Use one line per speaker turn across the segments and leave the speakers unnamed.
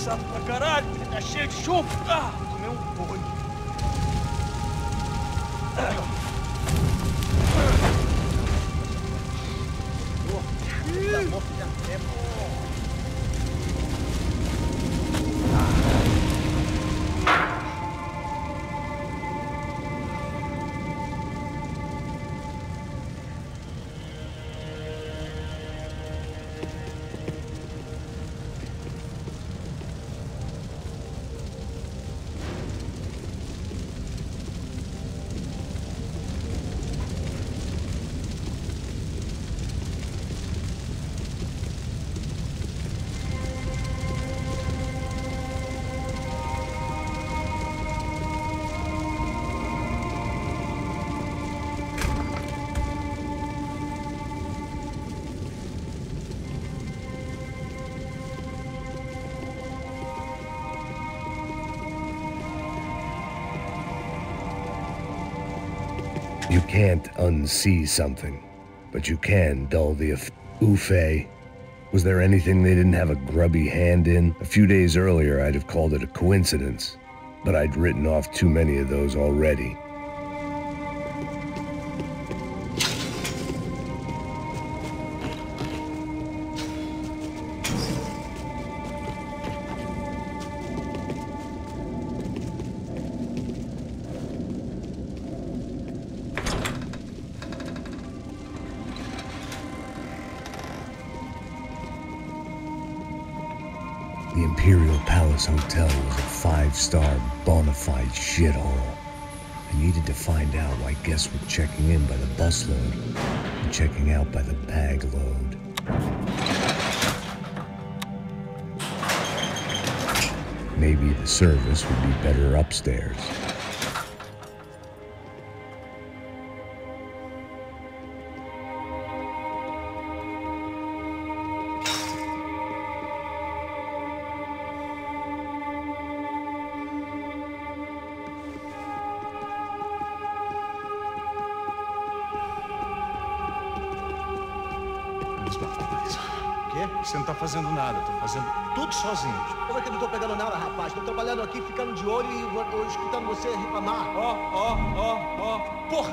cansado pra caralho, ele tá cheio de chumbo. Tomei um boi.
You can't unsee something, but you can dull the Ufe. Was there anything they didn't have a grubby hand in? A few days earlier, I'd have called it a coincidence, but I'd written off too many of those already. The Imperial Palace Hotel was a five-star bona fide shithole. I needed to find out why guests were checking in by the busload and checking out by the bag load. Maybe the service would be better upstairs.
Você não tá fazendo nada, tô fazendo tudo sozinho.
Como é que eu não tô pegando nada, rapaz? Tô trabalhando aqui, ficando de olho e escutando você reclamar.
Ó. Porra!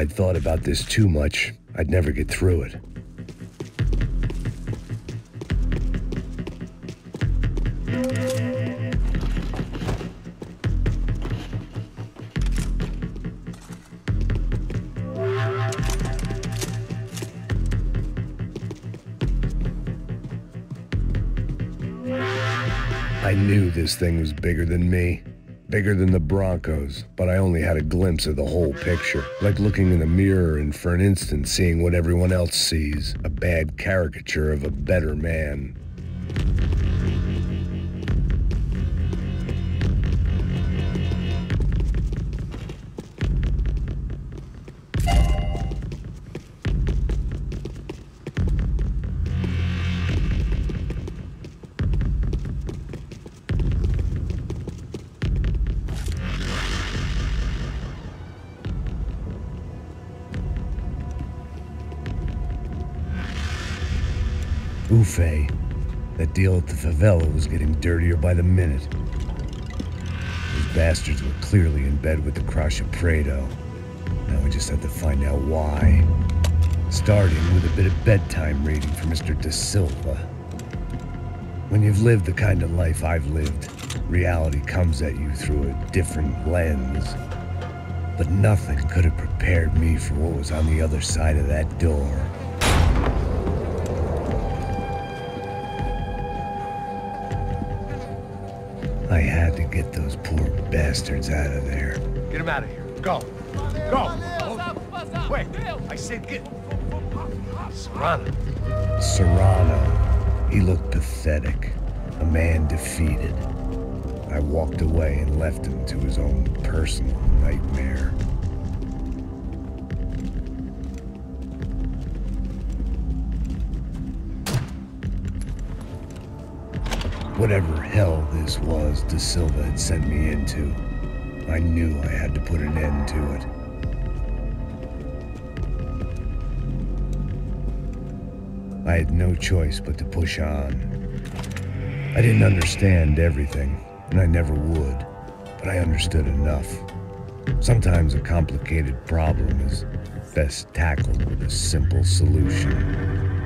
I'd thought about this too much, I'd never get through it. I knew this thing was bigger than me, bigger than the Broncos, but I only had a glimpse of the whole picture, like looking in a mirror and for an instant seeing what everyone else sees, a bad caricature of a better man. Ufe, that deal at the favela was getting dirtier by the minute. Those bastards were clearly in bed with the Crusher Prado. Now we just had to find out why. Starting with a bit of bedtime reading for Mr. Da Silva. When you've lived the kind of life I've lived, reality comes at you through a different lens. But nothing could have prepared me for what was on the other side of that door. I had to get those poor bastards out of there.
Get him out of here. Go. Go. Quick. I said get. Serrano.
Serrano. He looked pathetic. A man defeated. I walked away and left him to his own personal nightmare. Whatever hell this was Da Silva had sent me into, I knew I had to put an end to it. I had no choice but to push on. I didn't understand everything, and I never would, but I understood enough. Sometimes a complicated problem is best tackled with a simple solution.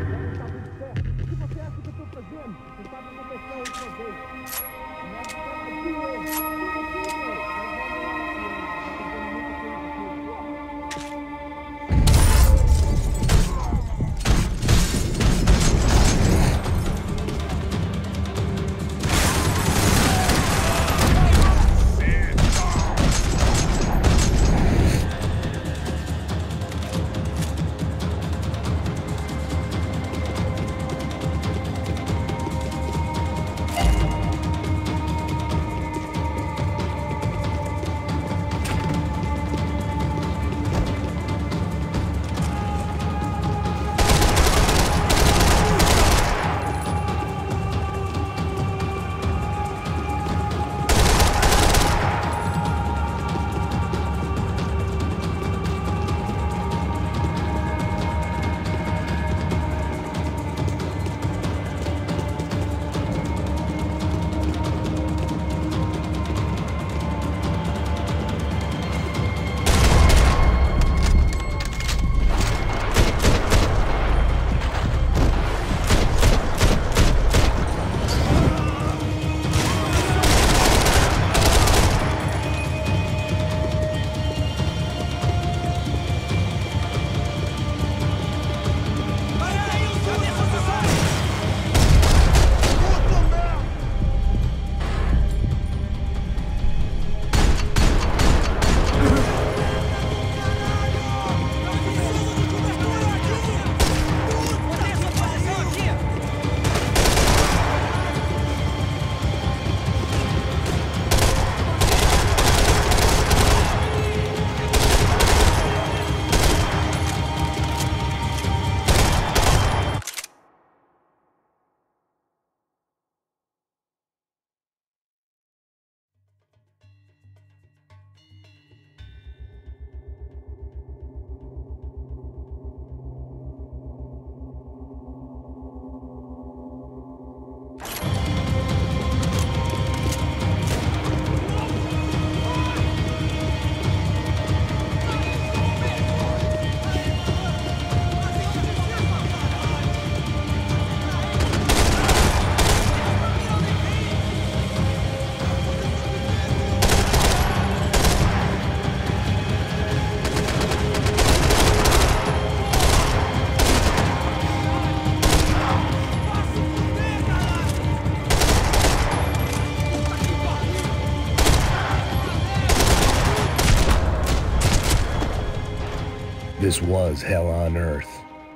This was hell on earth.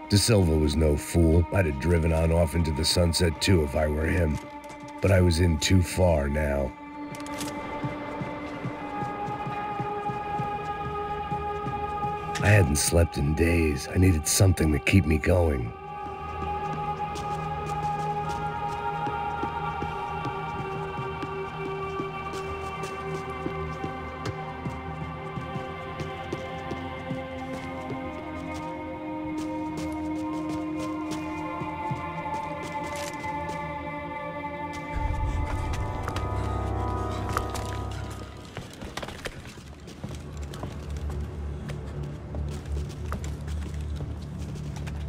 De Silva was no fool. I'd have driven on off into the sunset too if I were him. But I was in too far now. I hadn't slept in days. I needed something to keep me going.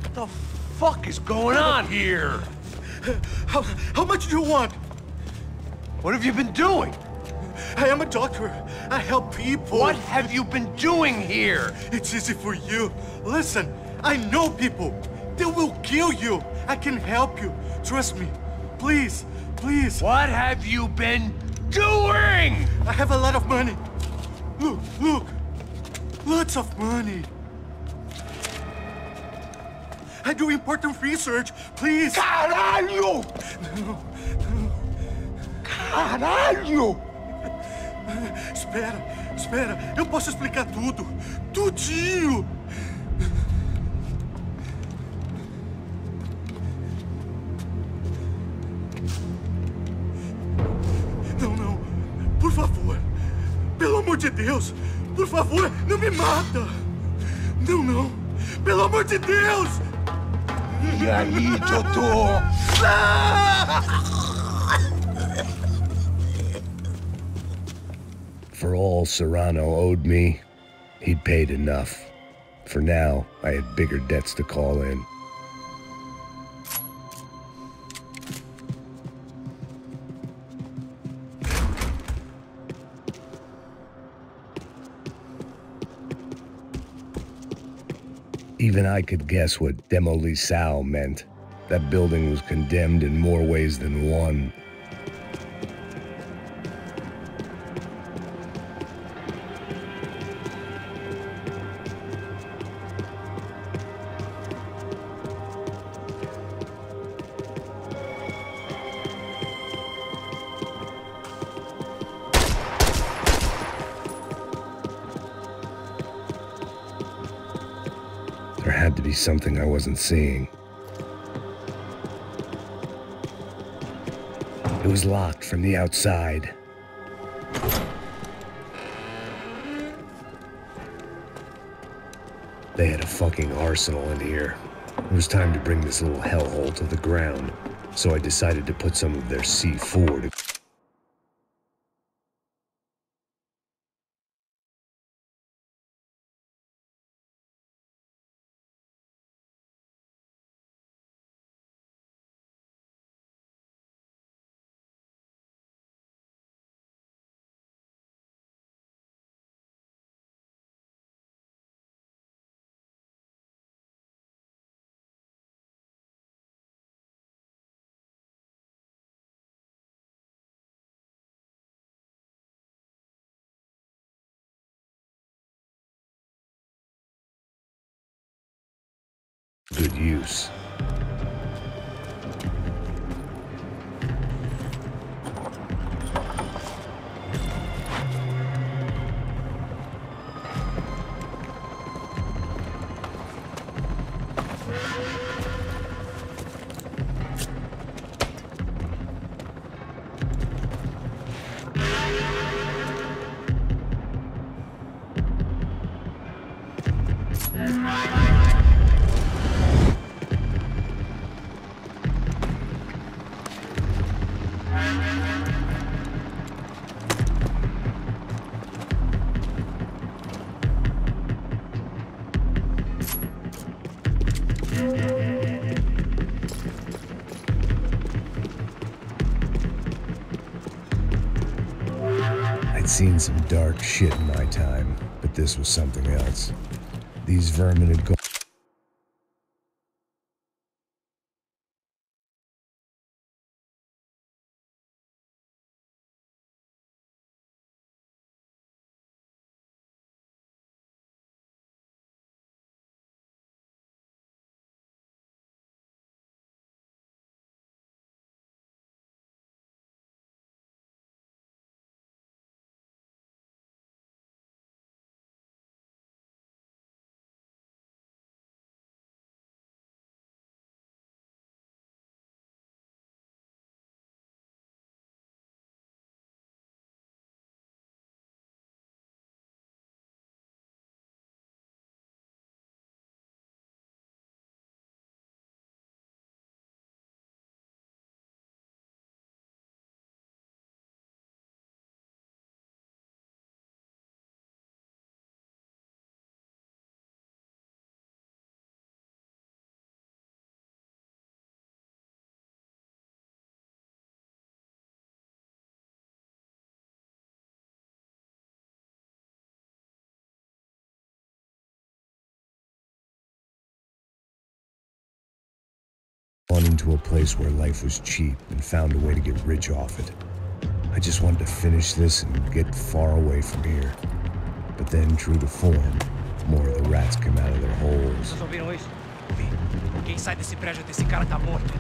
What the fuck is going on here?
How much do you want?
What have you been doing?
I am a doctor. I help people.
What have you been doing here?
It's easy for you. Listen, I know people. They will kill you. I can help you. Trust me. Please, please.
What have you been doing?
I have a lot of money. Look, look. Lots of money. I do important research. Please.
Caralho! Caralho!
Espera, espera. Eu posso explicar tudo. Tudinho. Não, não. Por favor. Pelo amor de Deus. Por favor, não me mata. Não, não. Pelo amor de Deus.
E aí, doutor?
For all Serrano owed me, he'd paid enough. For now, I had bigger debts to call in. Even I could guess what Demolição meant. That building was condemned in more ways than one. There had to be something I wasn't seeing. It was locked from the outside. They had a fucking arsenal in here. It was time to bring this little hellhole to the ground, so I decided to put some of their C4 to good use. I'd seen some dark shit in my time, but this was something else. These vermin had gone gone into a place where life was cheap and found a way to get rich off it. I just wanted to finish this and get far away from here. But then, true to form, more of the rats came out of their holes.
Vocês ouviram isso? Vi. Quem sai desse prédio desse cara tá morto.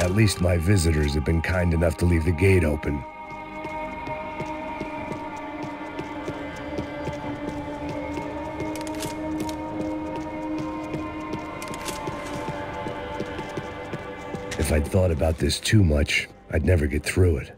At least my visitors have been kind enough to leave the gate open. If I'd thought about this too much, I'd never get through it.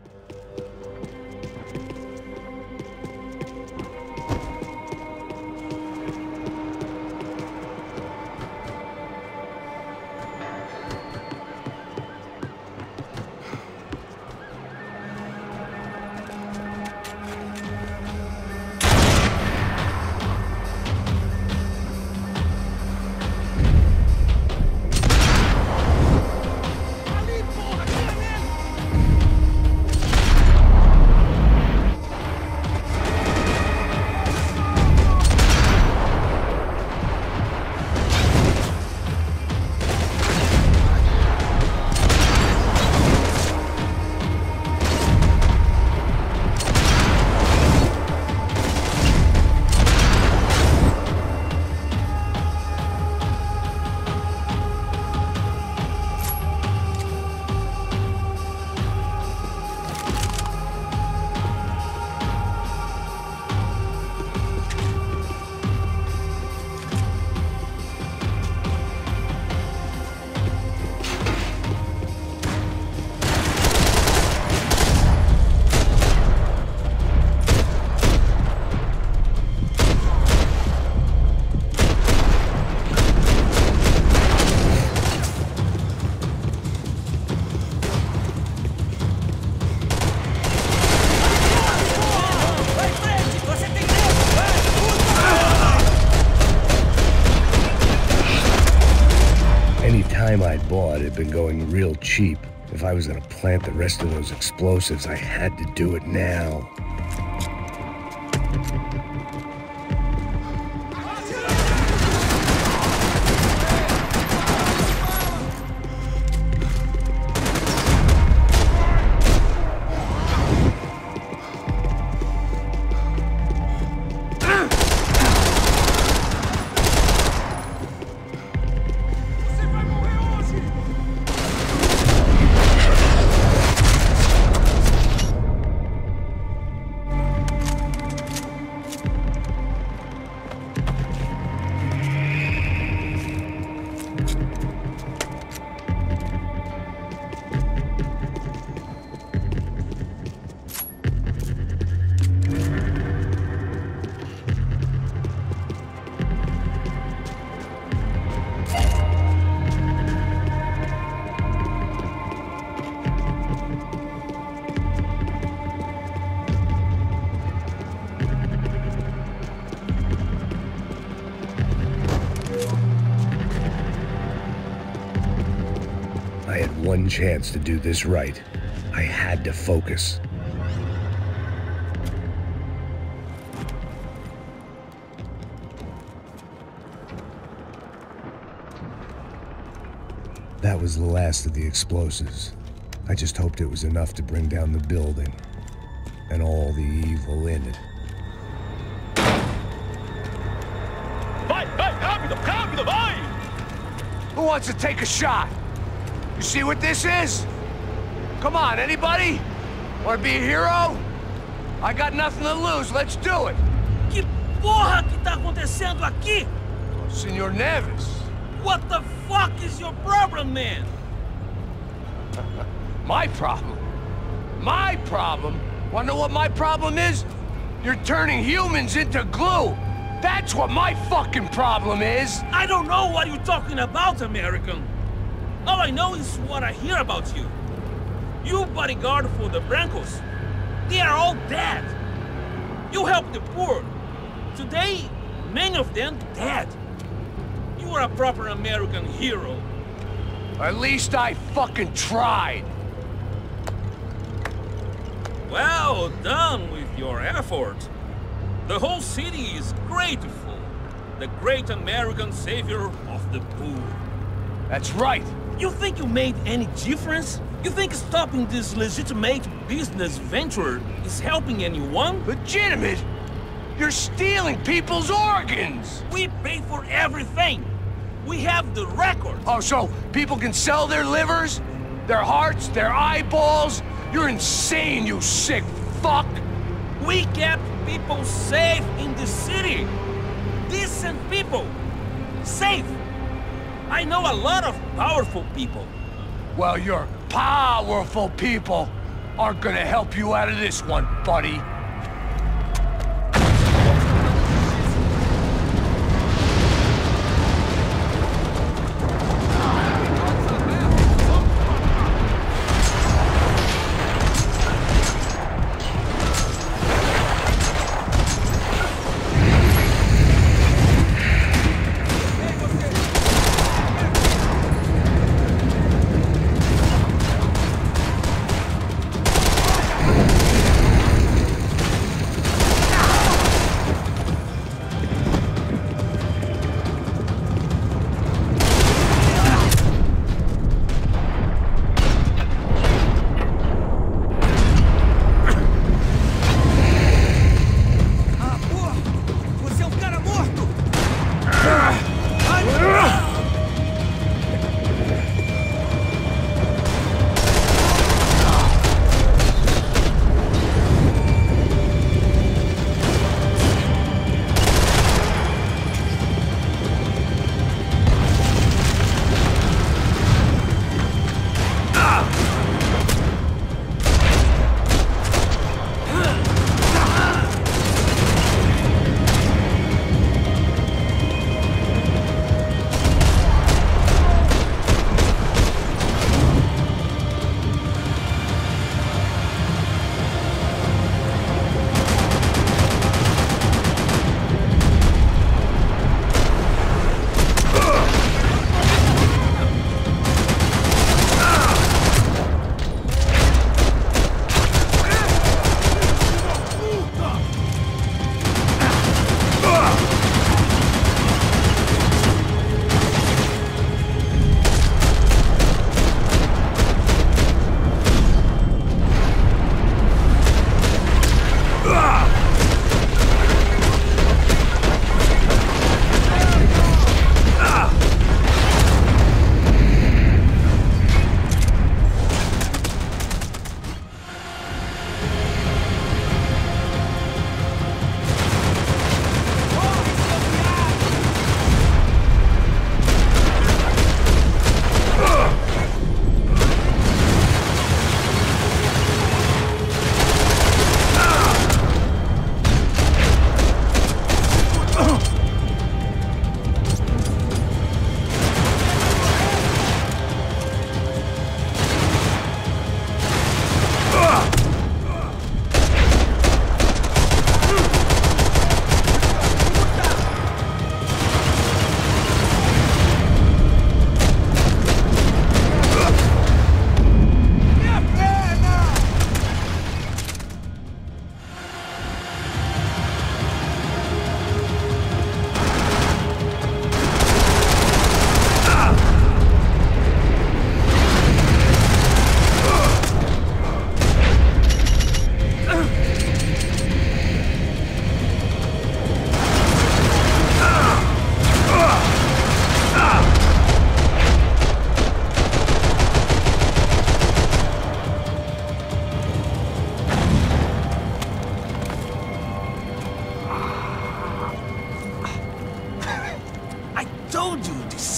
Time I'd bought had been going real cheap. If I was gonna plant the rest of those explosives, I had to do it now. I had one chance to do this right. I had to focus. That was the last of the explosives. I just hoped it was enough to bring down the building and all the evil in it.
Vai, vai, rápido, rápido, vai! Who wants to take a shot? You see what this is? Come on, anybody? Want to be a hero? I got nothing to lose, let's do it!
Que porra que tá acontecendo aqui?
Senor Neves.
What the fuck is your problem, man?
My problem? My problem? Wanna know what my problem is? You're turning humans into glue! That's what my fucking problem is!
I don't know what you're talking about, American.
All I know is what I hear about you. You bodyguard for the Brancos. They are all dead. You help the poor. Today, many of them dead. You are a proper American hero.
At least I fucking tried.
Well done with your effort. The whole city is grateful. The great American savior of the poor.
That's right.
You think you made any difference? You think stopping this legitimate business venture is helping anyone?
Legitimate? You're stealing people's organs!
We pay for everything. We have the record.
Oh, so people can sell their livers? Their hearts? Their eyeballs? You're insane, you sick fuck!
We kept people safe in the city. Decent people. Safe. I know a lot of powerful people.
Well, your powerful people aren't gonna help you out of this one, buddy.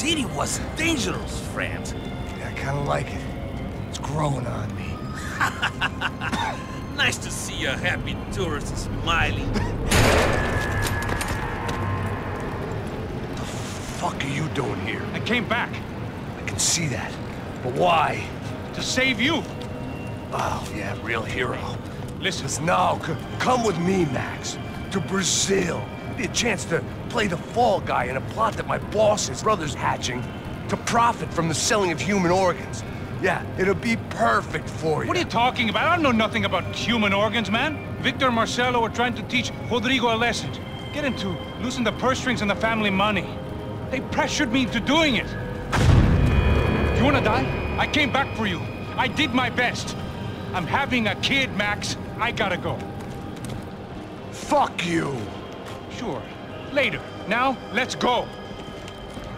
city was dangerous, friend.
Yeah, I kinda like it. It's growing on me.
Nice to see a happy tourist smiling.
What the fuck are you doing here?
I came back.
I can see that. But why?
To save you.
Oh, yeah, real hero.
Listen,
No, come with me, Max. To Brazil. Be a chance to play the fall guy in a plot that my boss's brother's hatching to profit from the selling of human organs. Yeah, it'll be perfect for you.
what are you talking about? I don't know nothing about human organs, man. Victor and Marcelo are trying to teach Rodrigo a lesson. Get him to loosen the purse strings and the family money. They pressured me into doing it. You wanna die? I came back for you. I did my best. I'm having a kid, Max. I gotta go.
Fuck you!
Sure. Later. Now, let's go.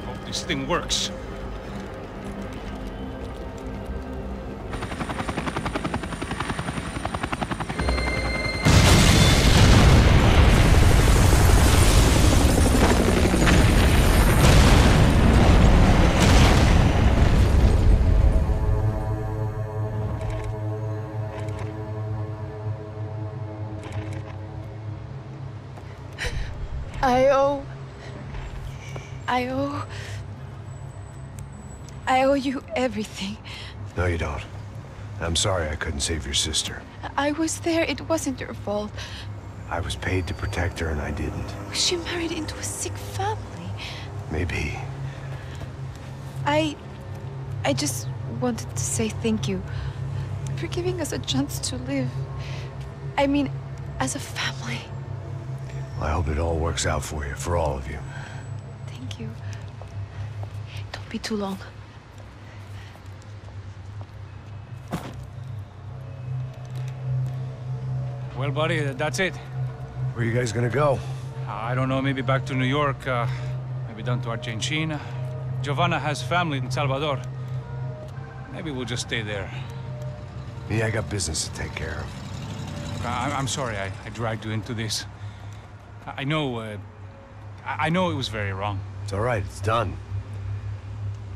Hope this thing works.
I owe you everything.
No, you don't. I'm sorry I couldn't save your sister.
I was there. It wasn't your fault.
I was paid to protect her and I didn't.
She married into a sick family.
Maybe.
I just wanted to say thank you for giving us a chance to live. I mean, as a family.
I hope it all works out for you, for all of you.
Thank you. Don't be too long.
Well, buddy, that's it.
Where are you guys gonna go?
I don't know, maybe back to New York, maybe down to Argentina. Giovanna has family in Salvador. Maybe we'll just stay there.
Me, I got business to take care of.
I'm sorry I dragged you into this. I know it was very wrong.
It's all right, it's done.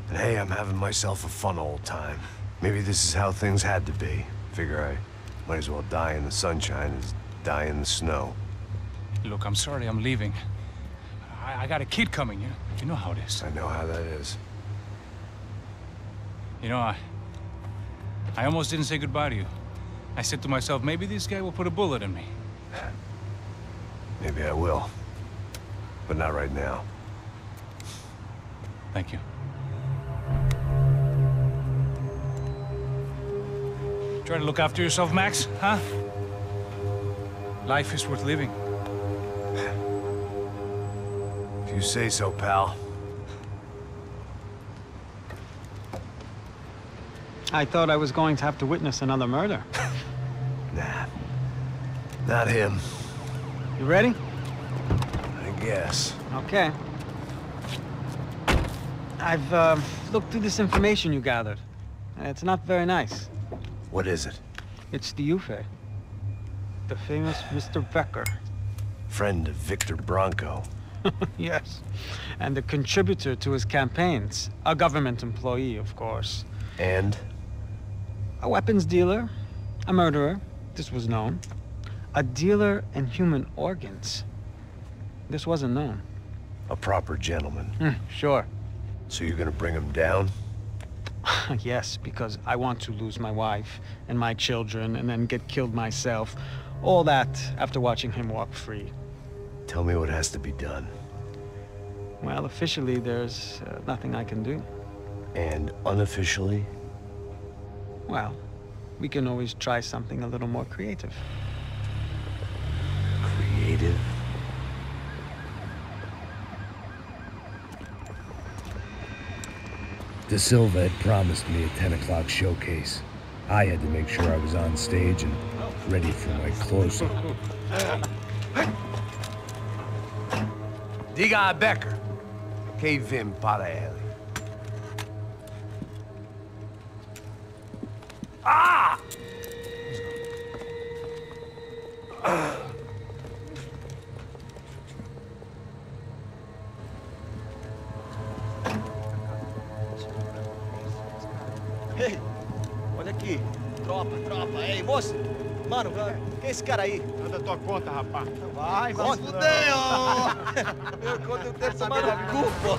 And hey, I'm having myself a fun old time. Maybe this is how things had to be. Figure I might as well die in the sunshine as die in the snow.
Look, I'm sorry I'm leaving. I got a kid coming, you know how it is.
I know how that is.
You know, I almost didn't say goodbye to you. I said to myself, maybe this guy will put a bullet in me.
Maybe I will. But not right now.
Thank you. Try to look after yourself, Max, huh? Life is worth living.
If you say so, pal.
I thought I was going to have to witness another murder.
Nah. Not him.
You ready?
I guess.
Okay. I've looked through this information you gathered. It's not very nice.
What is it?
It's the Ufe. The famous Mr. Becker.
Friend of Victor Bronco.
Yes. And a contributor to his campaigns. A government employee, of course.
And?
A weapons dealer. A murderer. This was known. A dealer in human organs. This wasn't known.
A proper gentleman.
Sure.
So you're gonna bring him down?
Yes, because I want to lose my wife and my children and then get killed myself. All that after watching him walk free.
Tell me what has to be done.
Well, officially, there's nothing I can do.
And unofficially?
Well, we can always try something a little more creative.
Creative? De Silva had promised me a 10 o'clock showcase. I had to make sure I was on stage and ready for my close-up.
Diga a Becker. Que vim para ele. Ah!
Ei, olha aqui. Tropa. Ei, moço. Mano, quem é esse cara aí?
Anda tua conta, rapaz.
Vai se fuder, ó. Meu conta eu tenho tomado cu, pô.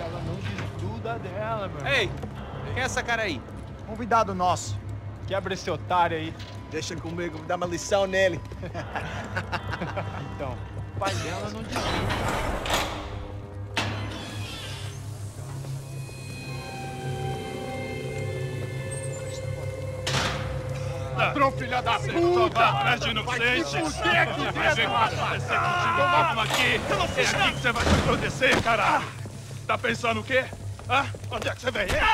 Ela não desduda dela, meu.
Ei, quem é essa cara aí?
Convidado nosso.
Quebra esse otário aí.
Deixa comigo, vou dar uma lição nele.
Então, o pai dela não diz.
Ladrão, filha da puta! Atrás de inocente! Vai ver o que vai acontecer contigo, vamos aqui! É aqui que você vai se acontecer, caralho! Tá pensando o quê? Hã? Onde é que você vem? Fica aí,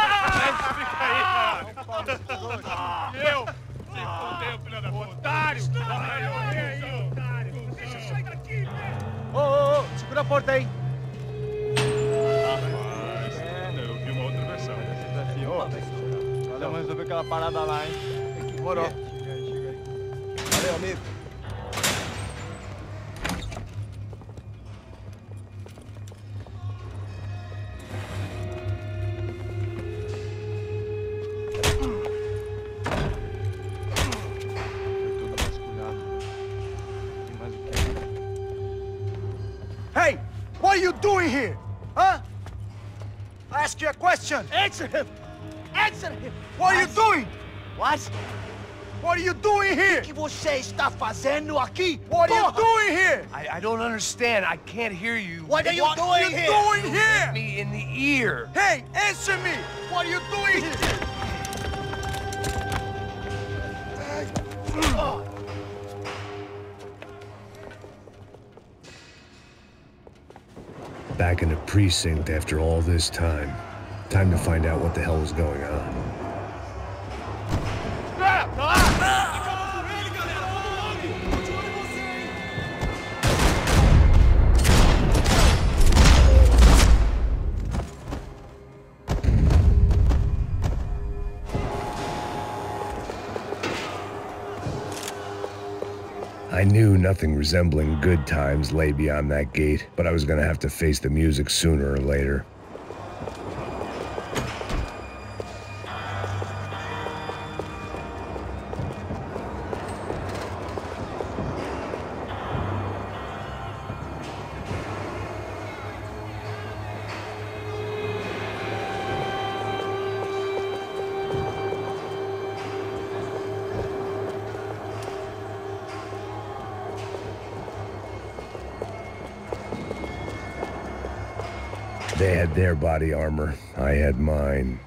caralho! Eu? Se fodeu, filha da puta! Otário! Otário! Deixa eu sair daqui, velho!
Ô, segura a porta aí!
Eu vi uma outra versão.
Vamos resolver aquela parada lá, hein?
Demorou.
Chega aí.
Valeu, amigo. Hey! What are you doing here? Huh? I ask you a question. Answer him! Answer him! What are you doing? What? What are you doing here? O que você está fazendo aqui? What are you doing here?
I don't understand. I can't hear you.
What are you doing here?
Hit me in the ear.
Hey, answer me! What are you doing here?
Back in the precinct after all this time. Time to find out what the hell was going on. I knew nothing resembling good times lay beyond that gate, but I was gonna have to face the music sooner or later. They had their body armor. I had mine.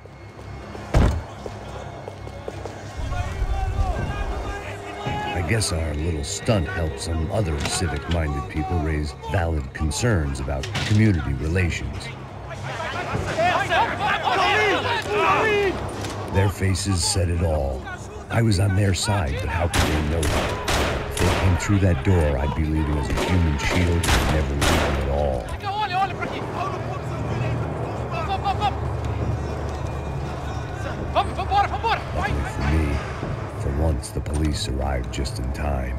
I guess our little stunt helped some other civic-minded people raise valid concerns about community relations. Their faces said it all. I was on their side, but how could they know that? If they came through that door, I'd be leaving as a human shield and never leaving at all. For me, for once, the police arrived just in time.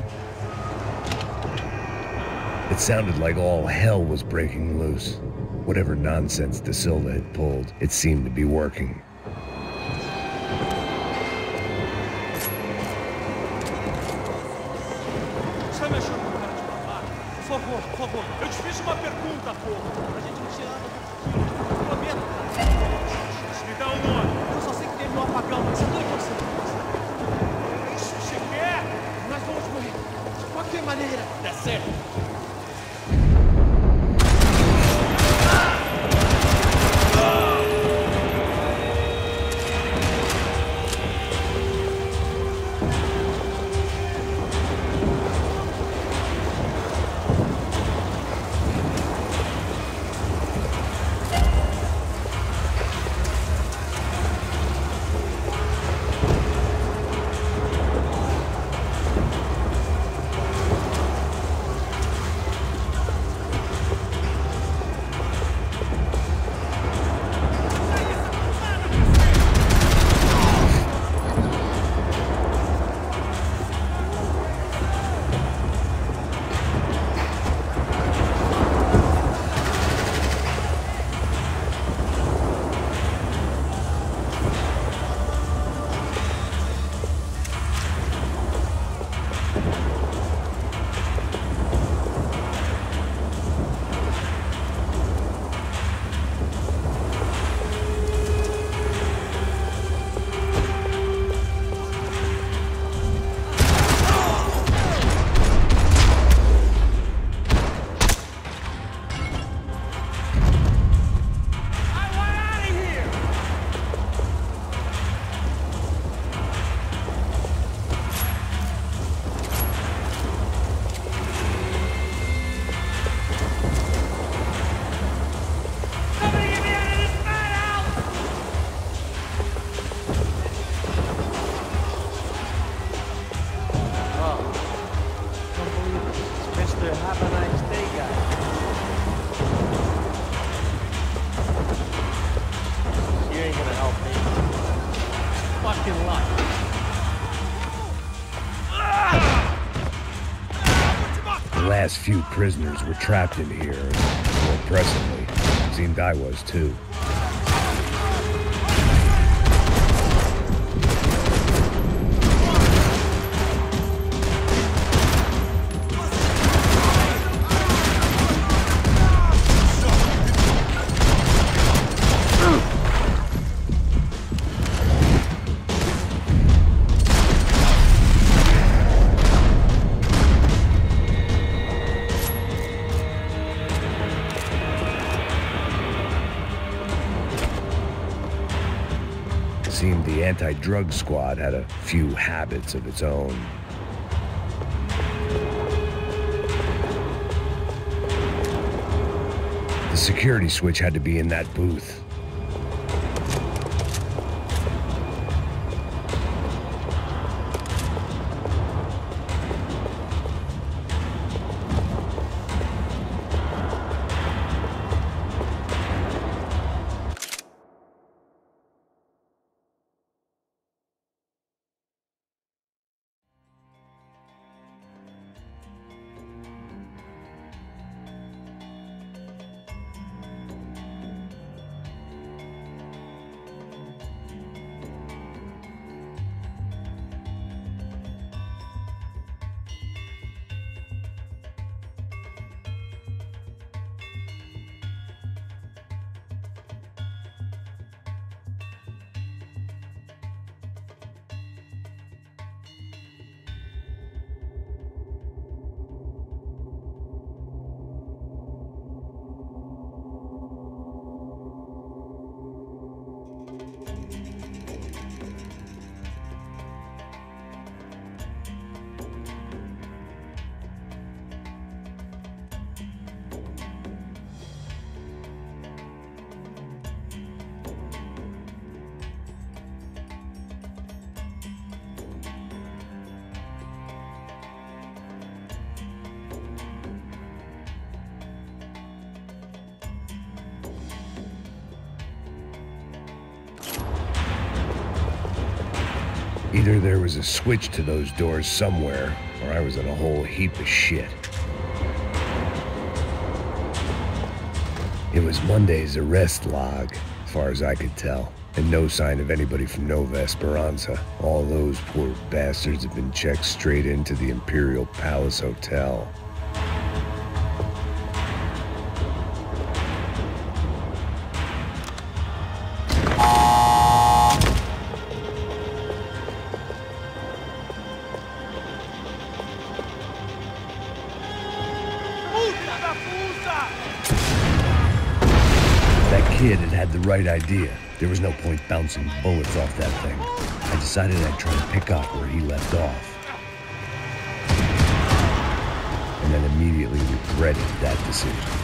It sounded like all hell was breaking loose. Whatever nonsense De Silva had pulled, it seemed to be working.
Por favor. Eu te fiz uma pergunta, porra. A gente não tinha nada a ver. Me dá um nome. Eu só sei que teve um apagão, mas eu tô em você. Isso você quer? Nós vamos morrer. De qualquer maneira. Dá certo.
The last few prisoners were trapped in here, and more pressingly, it seemed I was too. Seemed the anti-drug squad had a few habits of its own. The security switch had to be in that booth. Either there was a switch to those doors somewhere, or I was in a whole heap of shit. It was Monday's arrest log, as far as I could tell, and no sign of anybody from Nova Esperanza. All those poor bastards had been checked straight into the Imperial Palace Hotel. That kid had the right idea. There was no point bouncing bullets off that thing. I decided I'd try to pick up where he left off. And then immediately regretted that decision.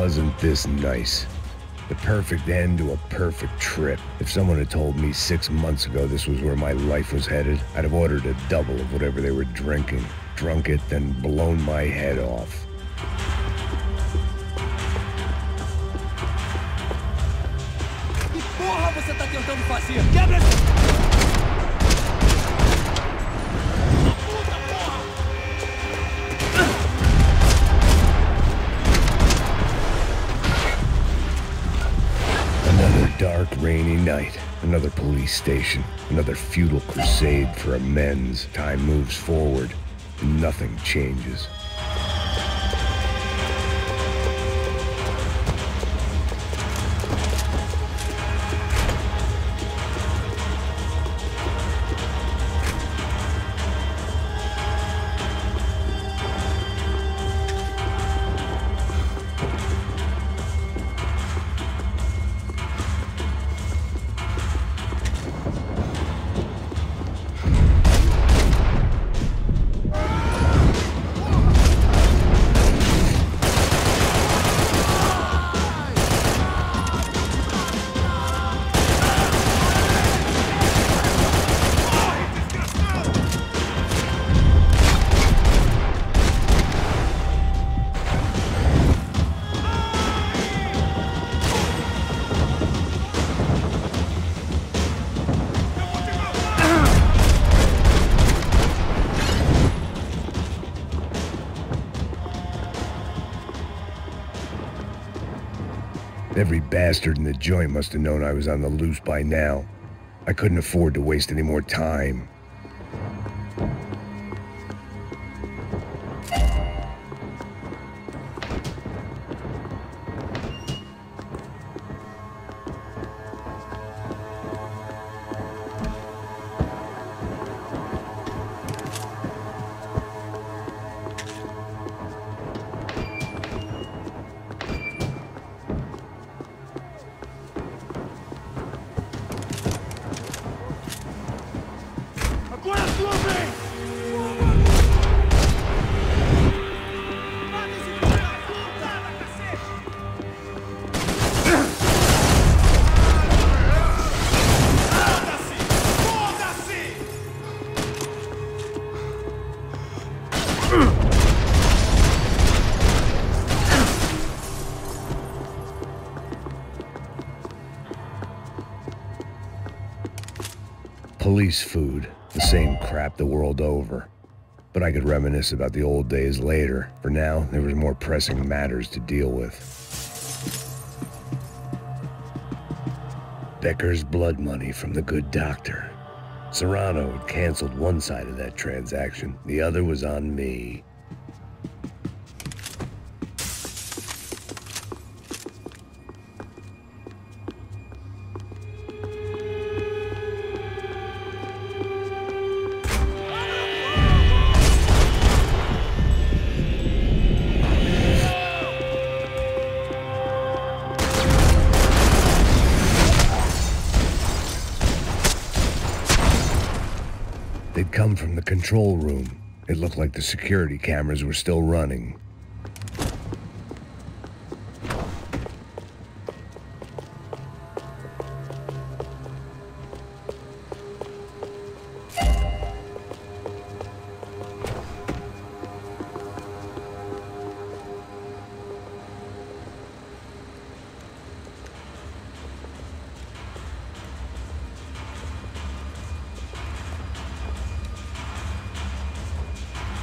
Wasn't this nice? The perfect end to a perfect trip. If someone had told me 6 months ago this was where my life was headed, I'd have ordered a double of whatever they were drinking, drunk it, then blown my head off.
Que porra você tá tentando fazer? Quebra esse...
Another dark, rainy night. Another police station. Another futile crusade for amends. Time moves forward, and nothing changes. Every bastard in the joint must have known I was on the loose by now. I couldn't afford to waste any more time. Police food, the same crap the world over. But I could reminisce about the old days later. For now, there was more pressing matters to deal with. Becker's blood money from the good doctor. Serrano had canceled one side of that transaction. The other was on me. They'd come from the control room. It looked like the security cameras were still running.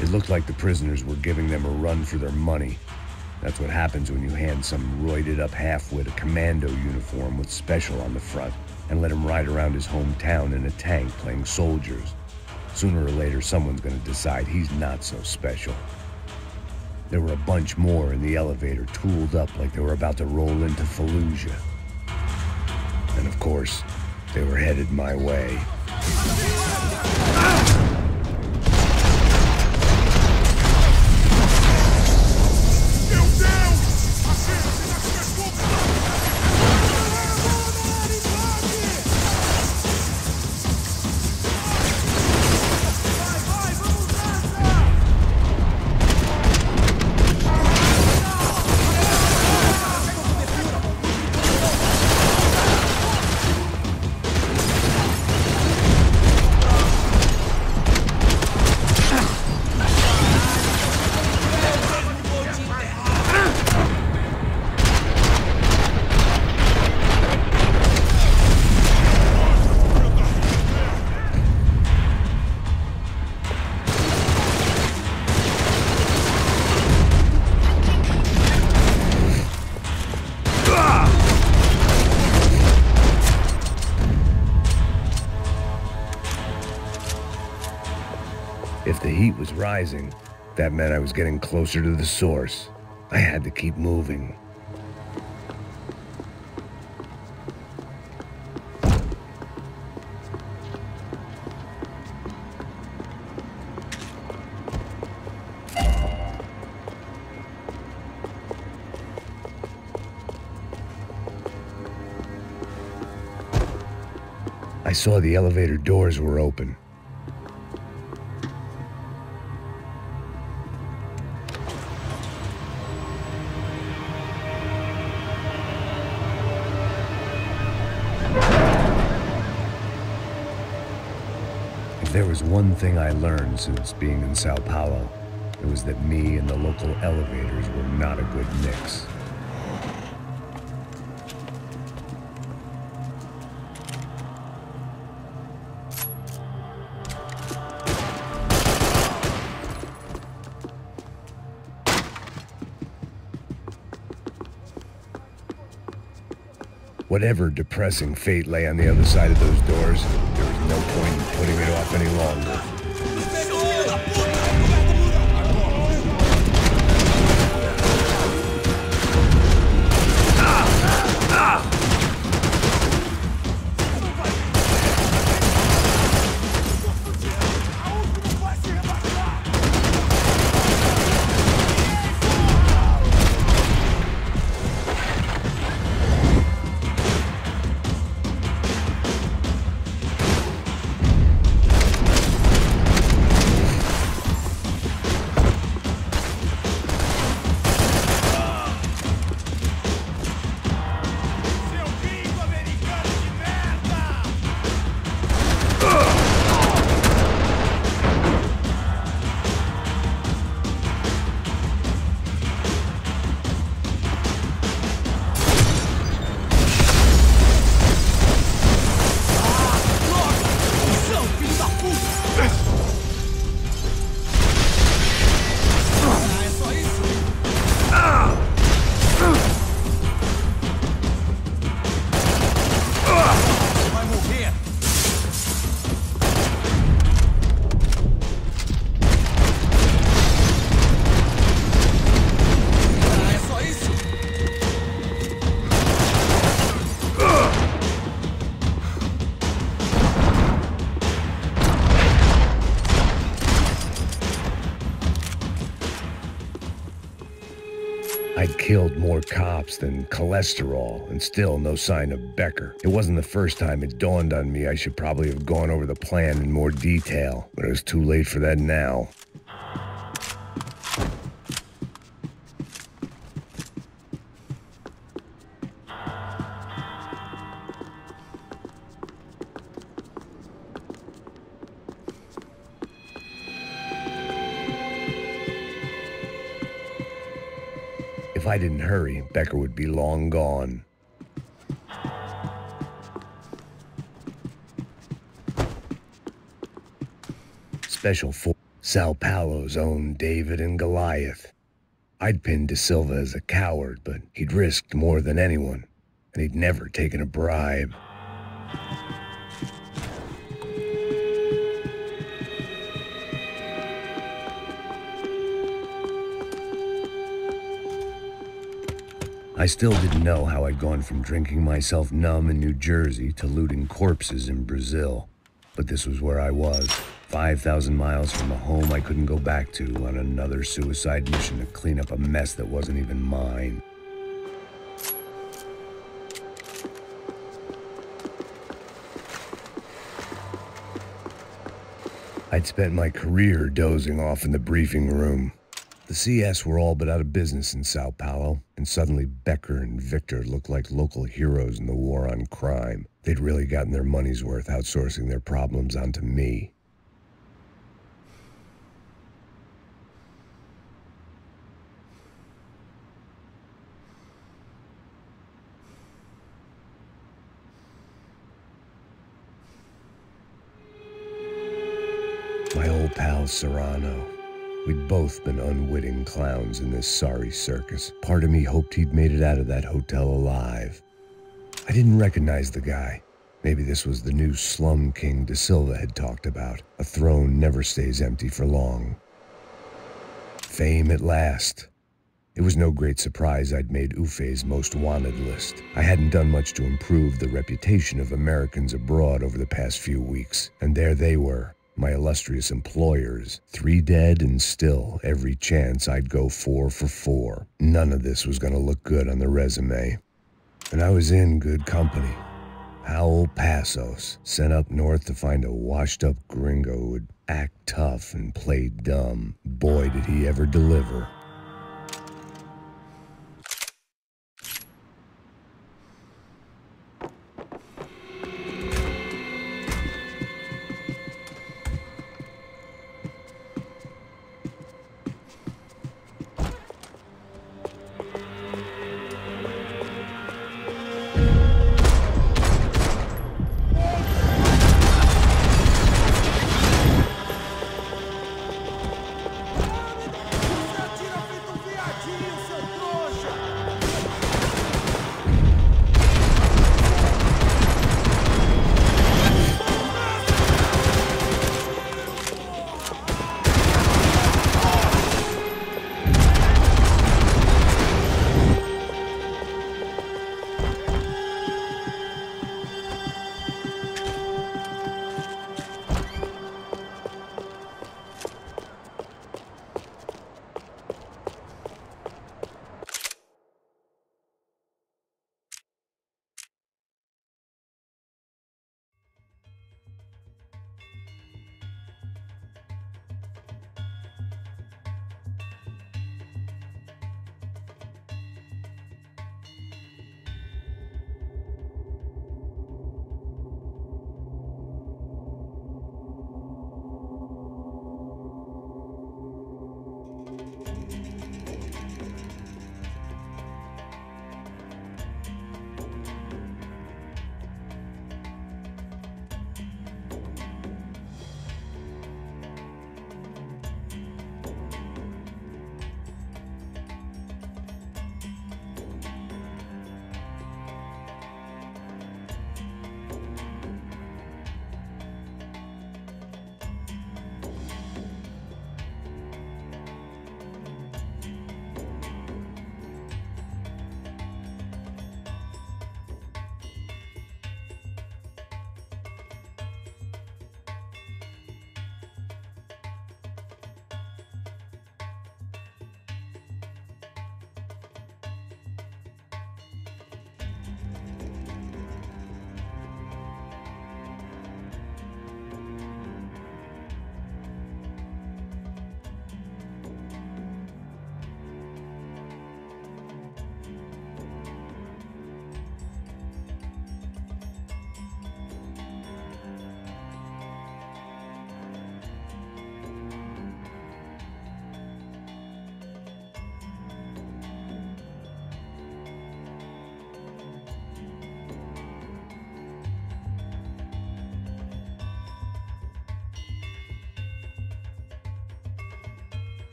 It looked like the prisoners were giving them a run for their money. That's what happens when you hand some roided-up halfwit a commando uniform with special on the front and let him ride around his hometown in a tank playing soldiers. Sooner or later, someone's gonna decide he's not so special. There were a bunch more in the elevator, tooled up like they were about to roll into Fallujah. And of course, they were headed my way. heat was rising. That meant I was getting closer to the source. I had to keep moving. I saw the elevator doors were open. If there was one thing I learned since being in Sao Paulo, it was that me and the local elevators were not a good mix. Whatever depressing fate lay on the other side of those doors, there was no point in putting it off any longer. I'd killed more cops than cholesterol, and still no sign of Becker. It wasn't the first time it dawned on me I should probably have gone over the plan in more detail, but it was too late for that now. If I didn't hurry, Becker would be long gone. Special for Sao Paulo's own David and Goliath. I'd pinned De Silva as a coward, but he'd risked more than anyone, and he'd never taken a bribe. I still didn't know how I'd gone from drinking myself numb in New Jersey to looting corpses in Brazil. But this was where I was, 5,000 miles from a home I couldn't go back to, on another suicide mission to clean up a mess that wasn't even mine. I'd spent my career dozing off in the briefing room. The CS were all but out of business in Sao Paulo, and suddenly Becker and Victor looked like local heroes in the war on crime. They'd really gotten their money's worth outsourcing their problems onto me. My old pal Serrano. We'd both been unwitting clowns in this sorry circus. Part of me hoped he'd made it out of that hotel alive. I didn't recognize the guy. Maybe this was the new slum king De Silva had talked about. A throne never stays empty for long. Fame at last. It was no great surprise I'd made Ufe's most wanted list. I hadn't done much to improve the reputation of Americans abroad over the past few weeks, and there they were, my illustrious employers, 3 dead and still every chance I'd go 4 for 4. None of this was going to look good on the resume. And I was in good company. Howell Passos, sent up north to find a washed-up gringo who would act tough and play dumb. Boy, did he ever deliver.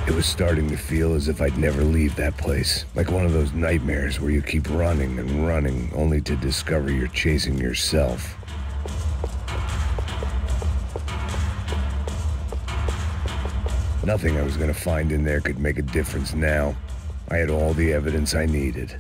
It was starting to feel as if I'd never leave that place. Like one of those nightmares where you keep running and running, only to discover you're chasing yourself. Nothing I was going to find in there could make a difference now. I had all the evidence I needed.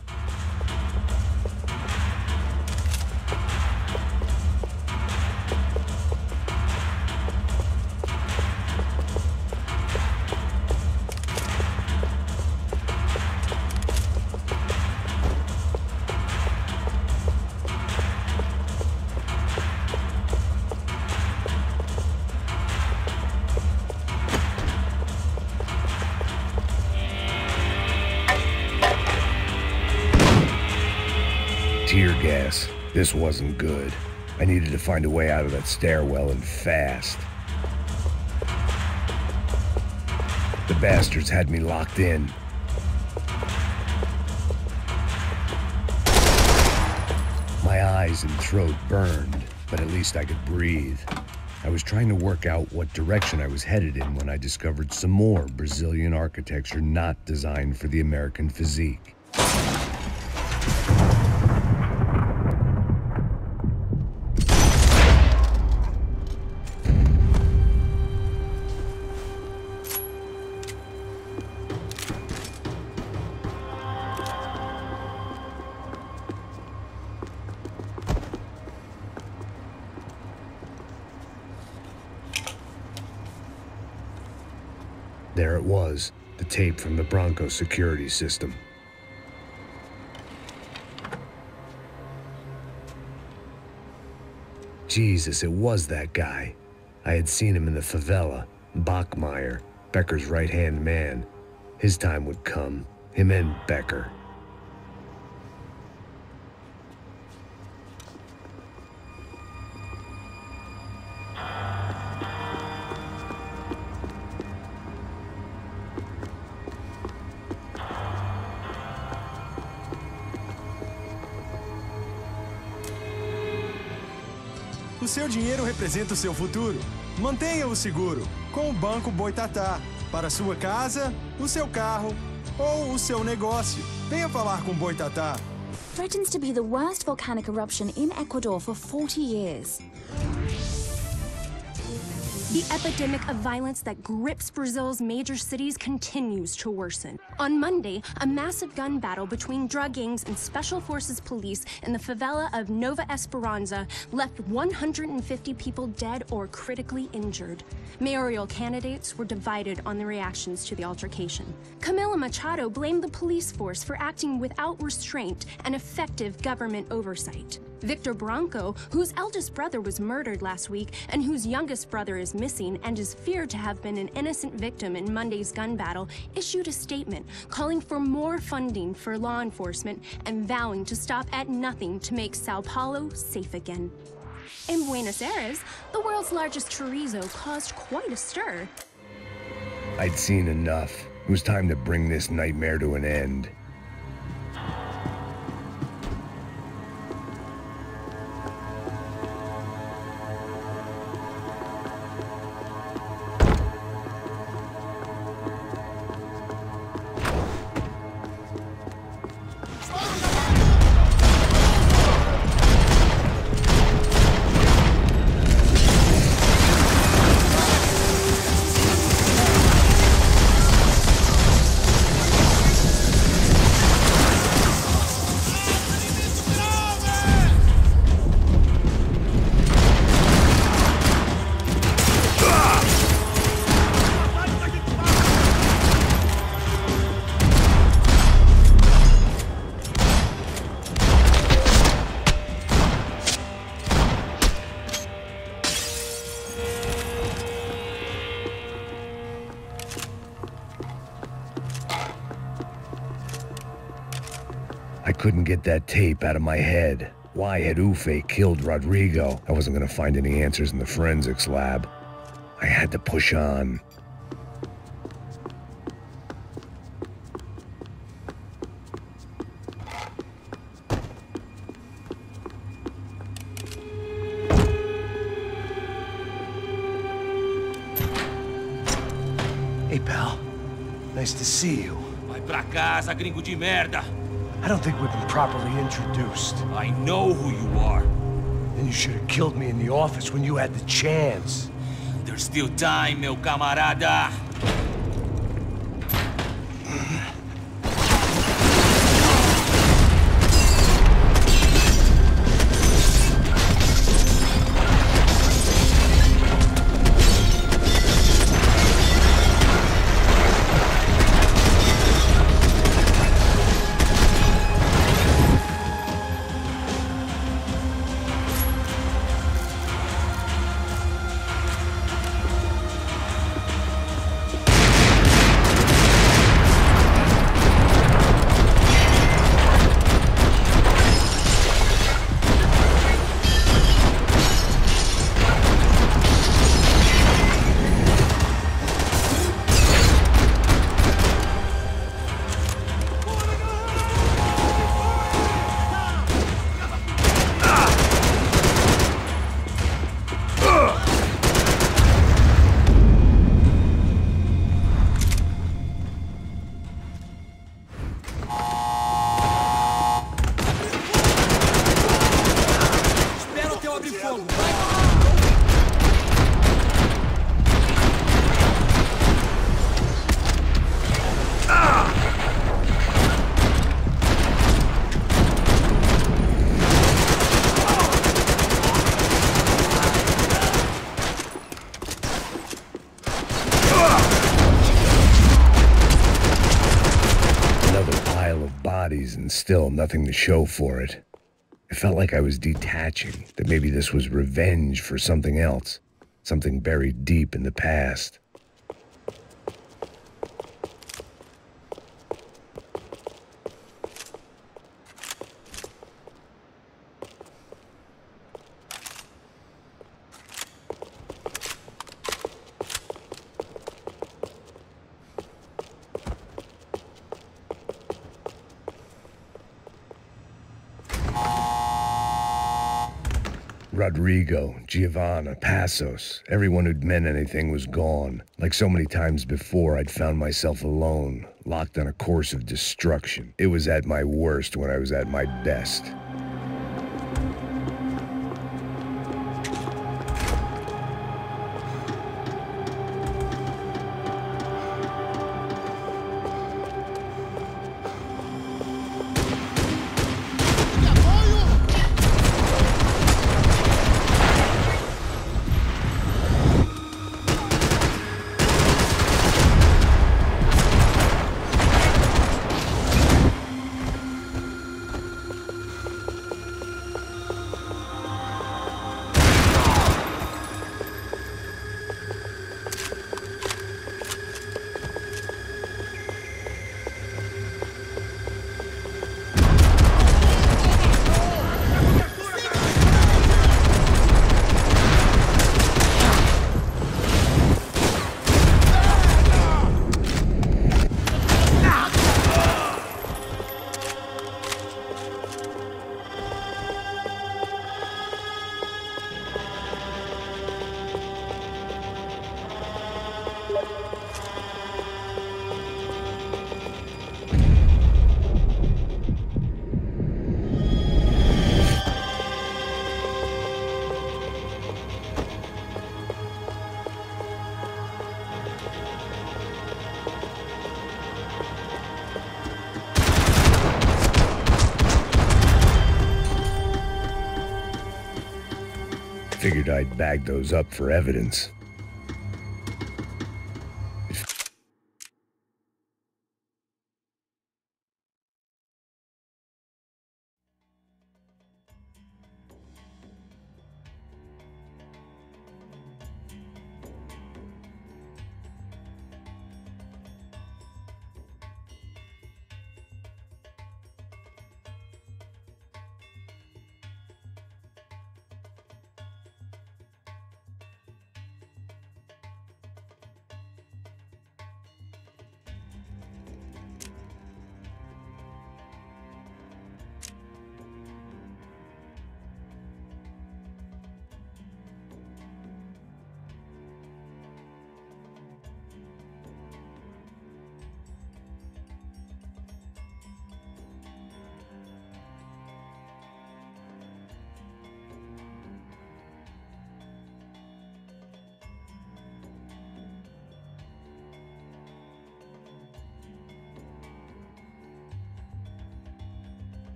gas. This wasn't good. I needed to find a way out of that stairwell and fast. The bastards had me locked in. My eyes and throat burned, but at least I could breathe. I was trying to work out what direction I was headed in when I discovered some more Brazilian architecture not designed for the American physique. There it was, the tape from the Bronco security system. Jesus, it was that guy. I had seen him in the favela, Bachmeyer, Becker's right-hand man. His time would come, him and Becker.
O seu dinheiro representa o seu futuro. Mantenha-o seguro com o Banco Boitatá. Para sua casa, o seu carro ou o seu negócio. Venha falar com Boitatá.
Threatens to be the worst volcanic eruption in Ecuador for 40 years.
The epidemic of violence that grips Brazil's major cities continues to worsen. On Monday, a massive gun battle between drug gangs and special forces police in the favela of Nova Esperanza left 150 people dead or critically injured. Mayoral candidates were divided on the reactions to the altercation. Camila Machado blamed the police force for acting without restraint and effective government oversight. Victor Branco, whose eldest brother was murdered last week and whose youngest brother is missing and is feared to have been an innocent victim in Monday's gun battle, issued a statement calling for more funding for law enforcement and vowing to stop at nothing to make Sao Paulo safe again. In Buenos Aires, the world's largest chorizo caused quite a stir.
I'd seen enough. It was time to bring this nightmare to an end. I couldn't get that tape out of my head. Why had Ufe killed Rodrigo? I wasn't gonna find any answers in the forensics lab. I had to push on.
Hey, pal. Nice to see you.
Vai pra casa, gringo de merda.
I don't think we've been properly introduced.
I know who you are.
Then you should have killed me in the office when you had the chance.
There's still time, meu camarada.
and still nothing to show for it. It felt like I was detaching, that maybe this was revenge for something else, something buried deep in the past. Rodrigo, Giovanna, Passos, everyone who'd meant anything was gone. Like so many times before, I'd found myself alone, locked on a course of destruction. It was at my worst when I was at my best. Figured I'd bag those up for evidence.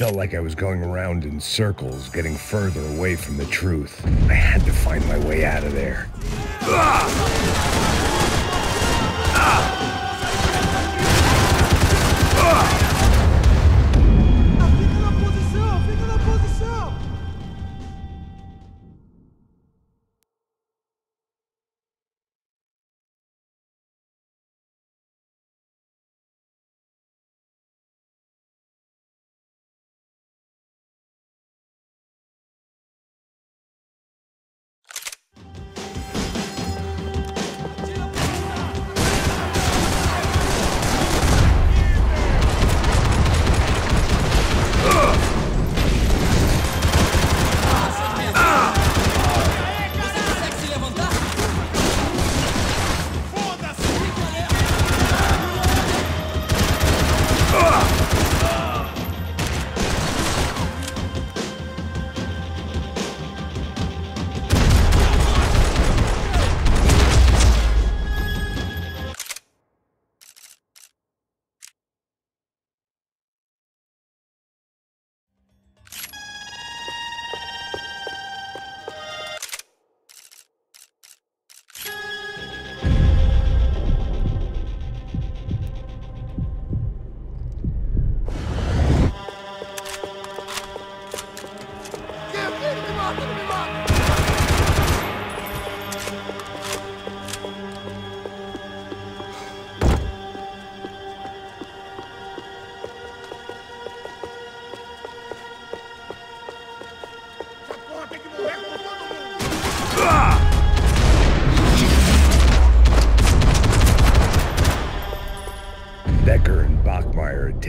Felt like I was going around in circles, getting further away from the truth. I had to find my way out of there.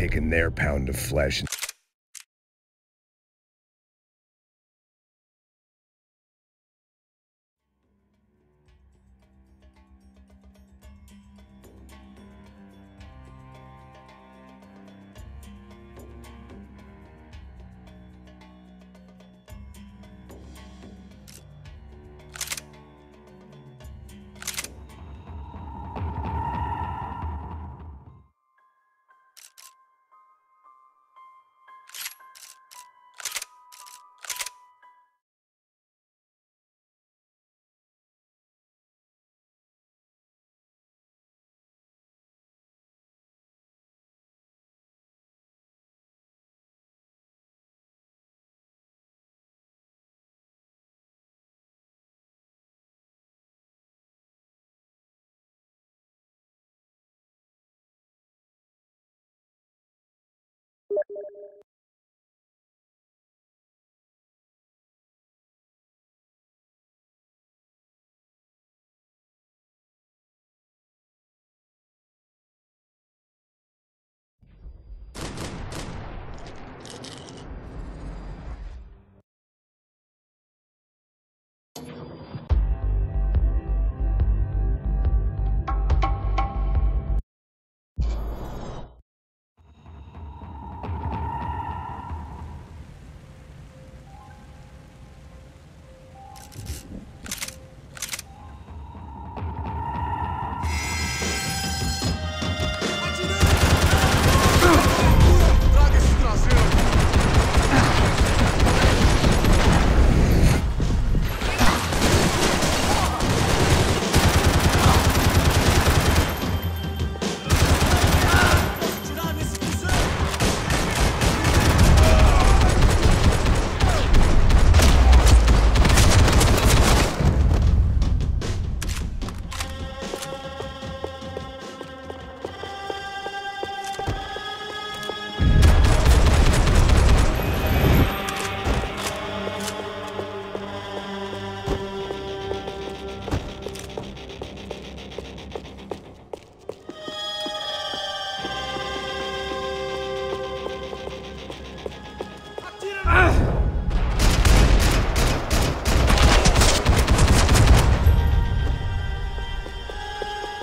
taken their pound of flesh.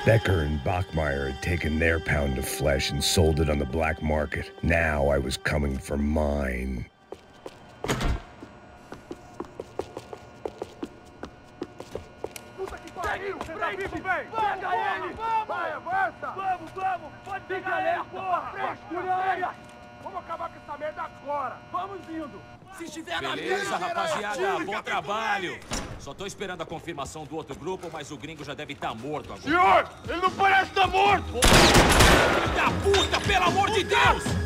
Becker and Bachmeyer had taken their pound of flesh and sold it on the black market. Now I was coming for mine.
Beleza, rapaziada, bom trabalho. Só tô esperando a confirmação do outro grupo, mas o gringo já deve estar morto agora.
Senhor, ele não parece estar morto!
Filho da puta, pelo amor de Deus!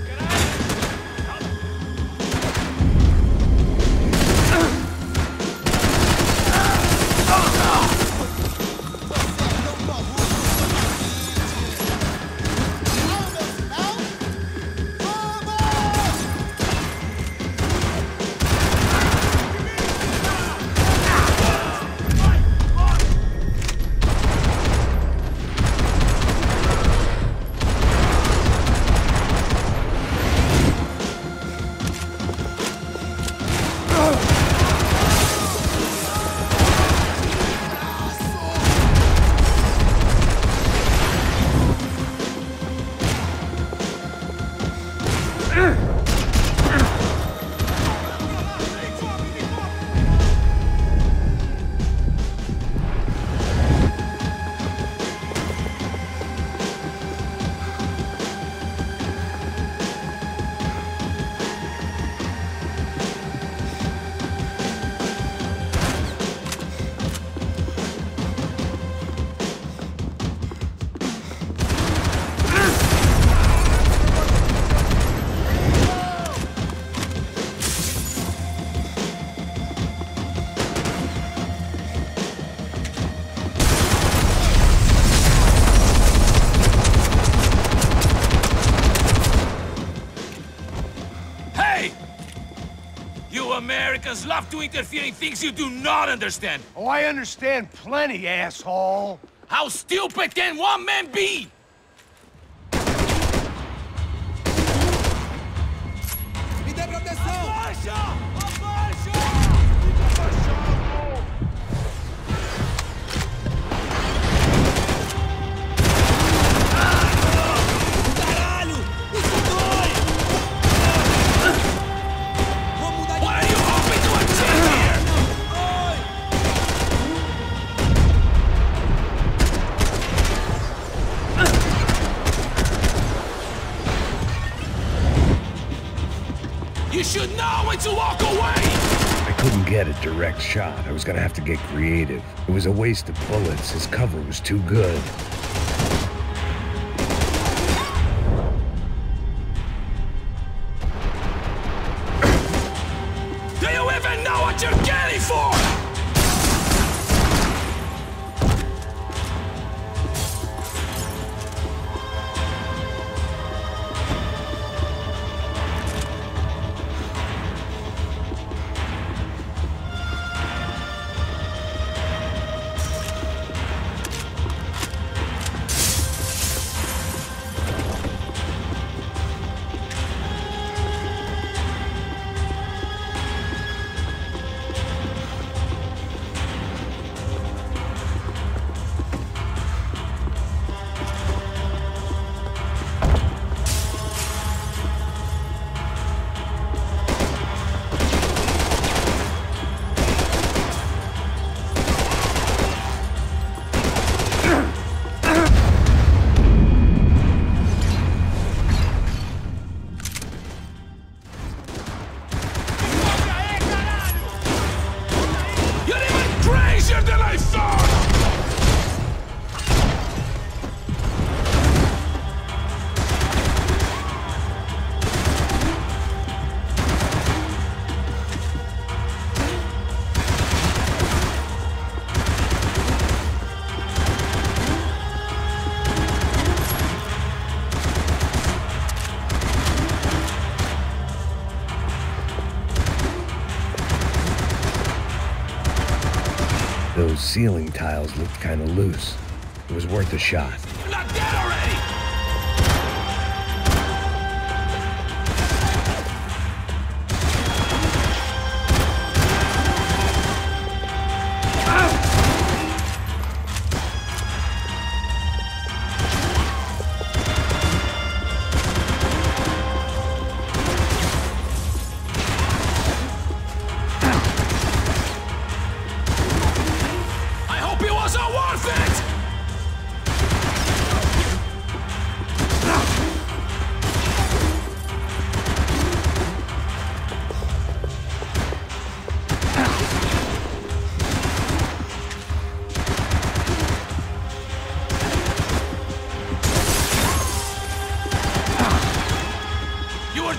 Americans love to interfere in things you do not understand.
Oh, I understand plenty, asshole.
How stupid can one man be? should know when to walk away!
I couldn't get a direct shot. I was gonna have to get creative. It was a waste of bullets. His cover was too good.
Do you even know what you're getting for?
Those ceiling tiles looked kind of loose. It was worth a shot.
You're not dead already!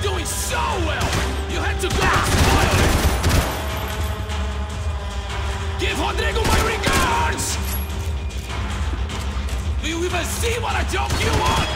Doing so well! You had to go and spoil it! Give Rodrigo my regards! Do you even see what a joke you want?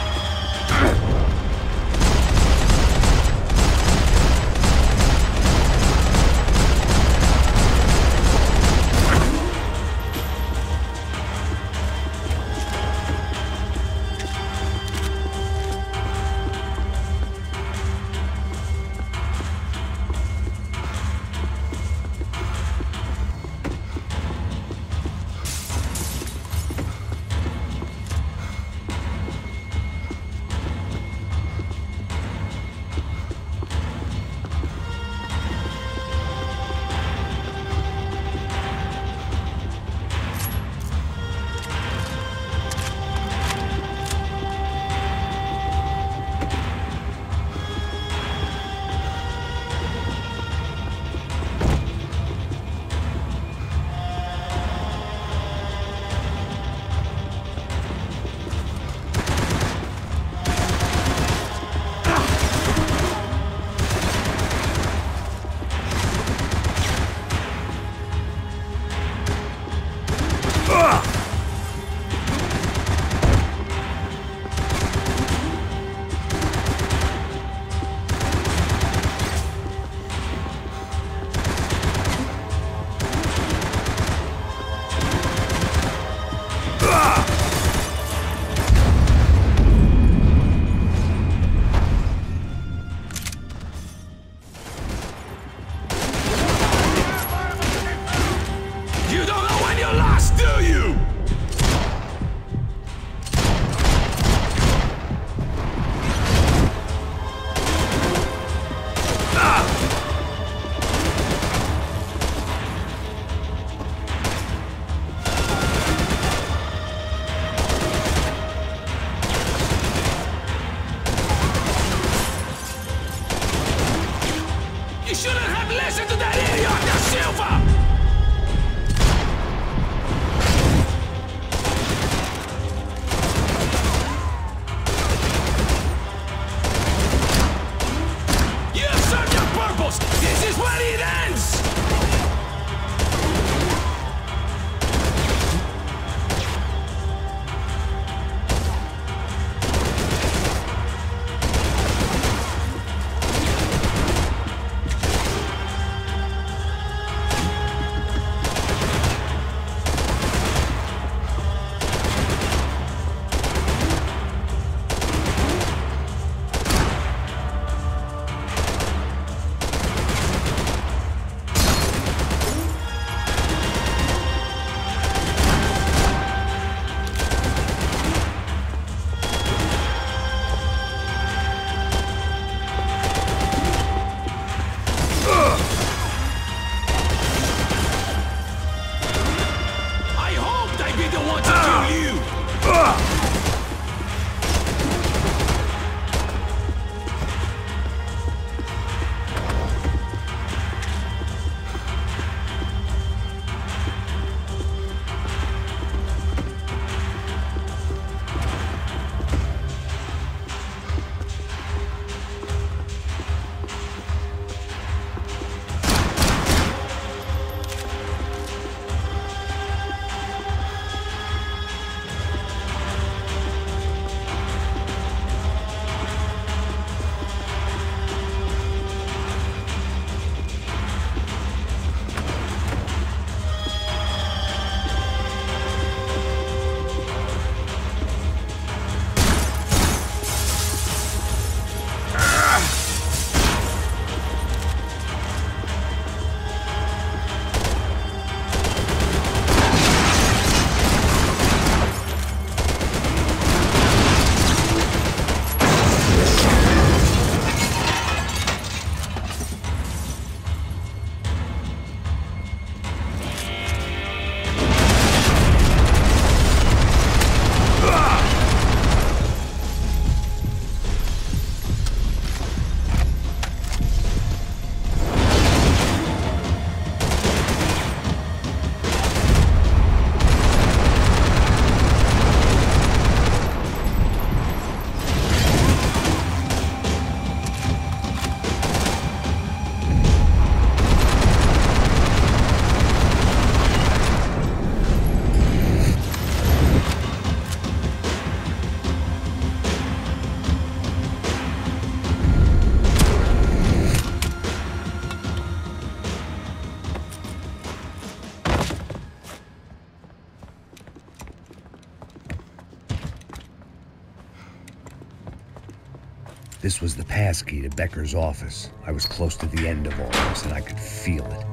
This was the passkey to Becker's office. I was close to the end of all this, and I could feel it.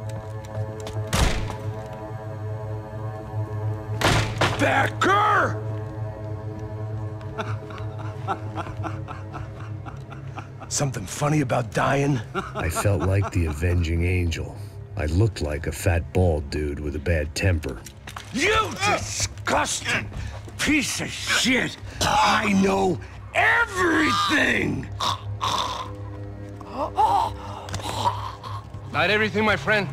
Becker! Something funny about dying?
I felt like the avenging angel. I looked like a fat bald dude with a bad temper.
You disgusting piece of shit! I know everything!
Not everything, my friend.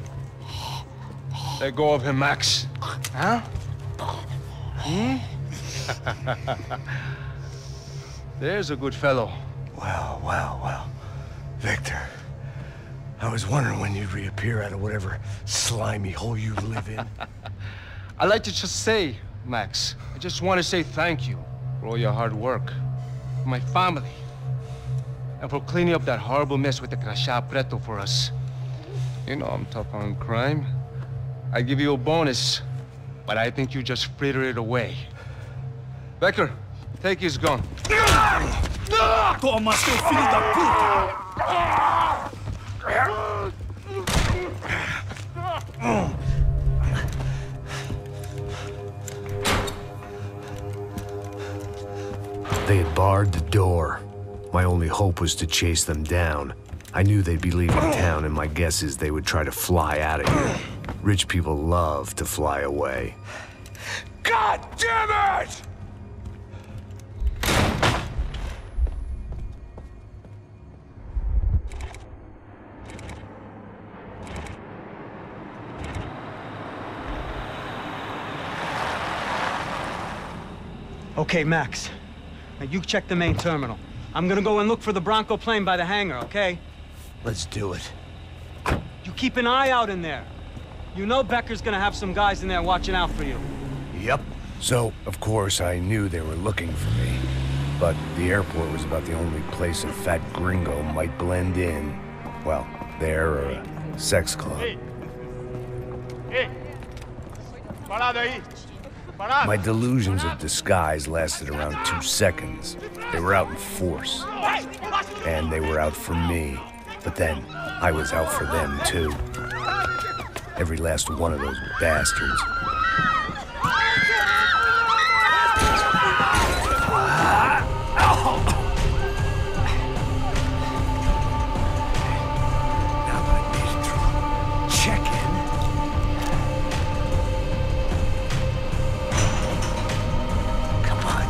Let go of him, Max. Huh? Hmm? There's a good fellow.
Well. Victor, I was wondering when you'd reappear out of whatever slimy hole you live in.
I'd like to just say, Max, I just want to say thank you for all your hard work, for my family, and for cleaning up that horrible mess with the Crachá Preto for us. You know I'm tough on crime. I give you a bonus, but I think you just frittered it away. Becker, take his gun.
Toma, seu filho da puta!
They had barred the door. My only hope was to chase them down. I knew they'd be leaving town, and my guess is they would try to fly out of here. Rich people love to fly away.
God damn it!
Okay, Max. Now you check the main terminal. I'm gonna go and look for the Bronco plane by the hangar, okay?
Let's do it.
You keep an eye out in there. You know Becker's gonna have some guys in there watching out for you.
Yep. So, of course, I knew they were looking for me. But the airport was about the only place a fat gringo might blend in. Well, there or a sex club.
Hey! Parado aí!
My delusions of disguise lasted around 2 seconds. They were out in force. And they were out for me. But then, I was out for them, too. Every last one of those bastards.
Now that I made it through check-in, come on.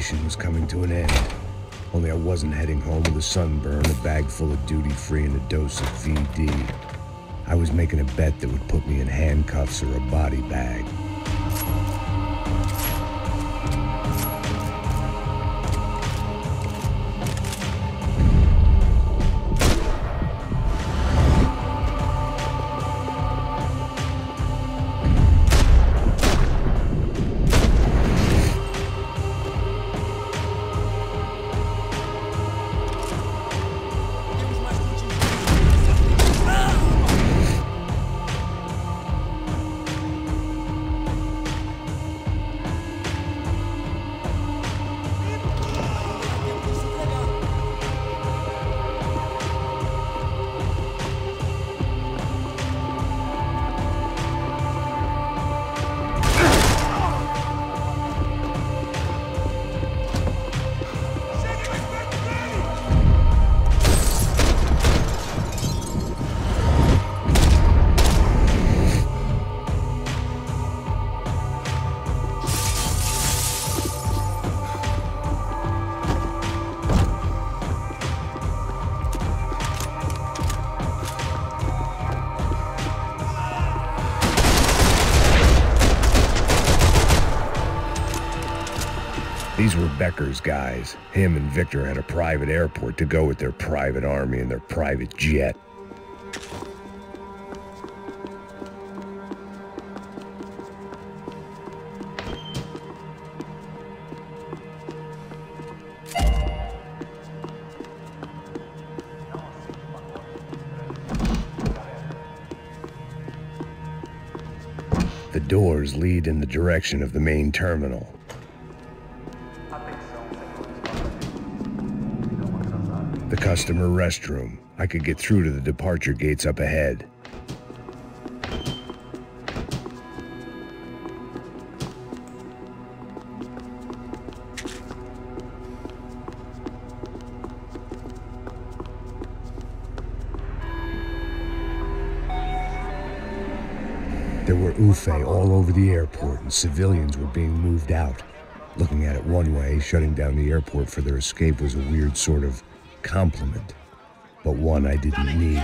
vacation was coming to an end. Only I wasn't heading home with a sunburn, a bag full of duty-free, and a dose of VD. I was making a bet that would put me in handcuffs or a body bag. These were Becker's guys. Him and Victor had a private airport to go with their private army and their private jet. The doors lead in the direction of the main terminal. The customer restroom. I could get through to the departure gates up ahead. There were UFE all over the airport, and civilians were being moved out. Looking at it one way, shutting down the airport for their escape was a weird sort of compliment, but one I didn't need.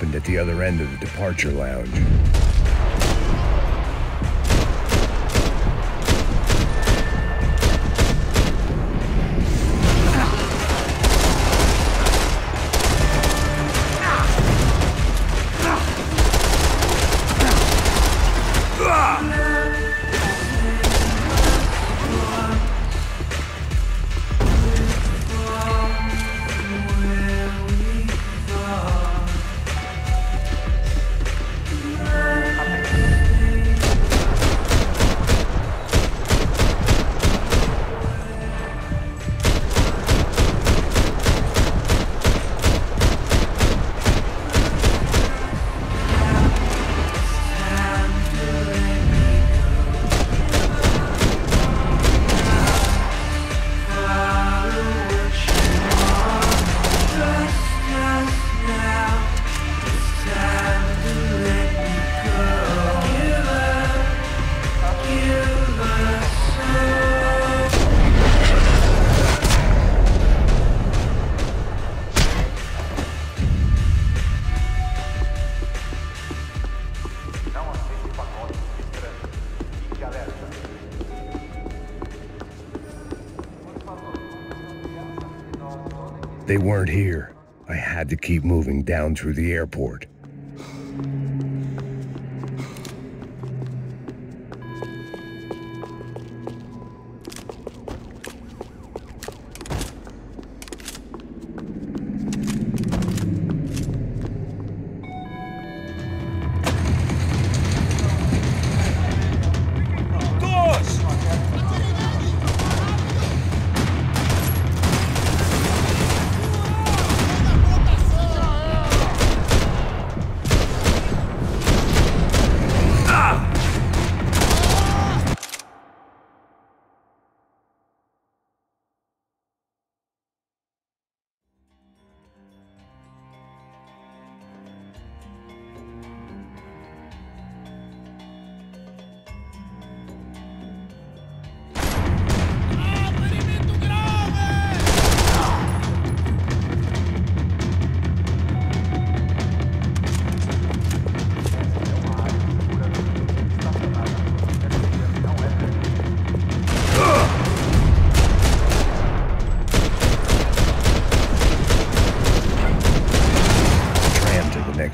happened at the other end of the departure lounge. They weren't here. I had to keep moving down through the airport.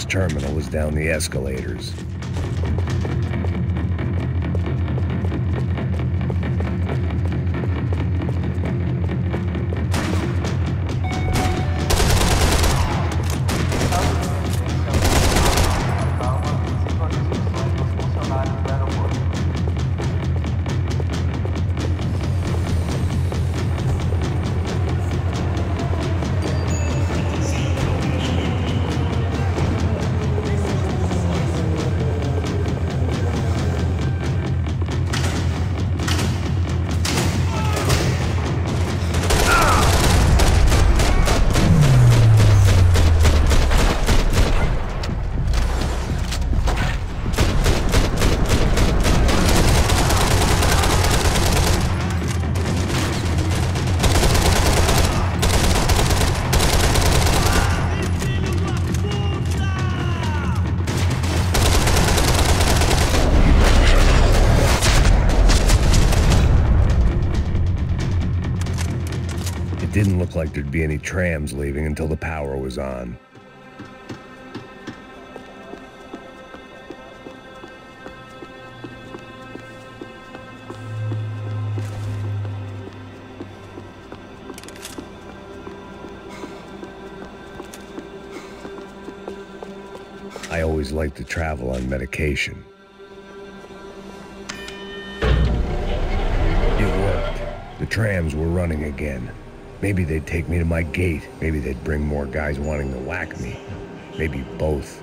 Terminal was down the escalators. Didn't look like there'd be any trams leaving until the power was on. I always liked to travel on medication. It worked. The trams were running again. Maybe they'd take me to my gate. Maybe they'd bring more guys wanting to whack me. Maybe both.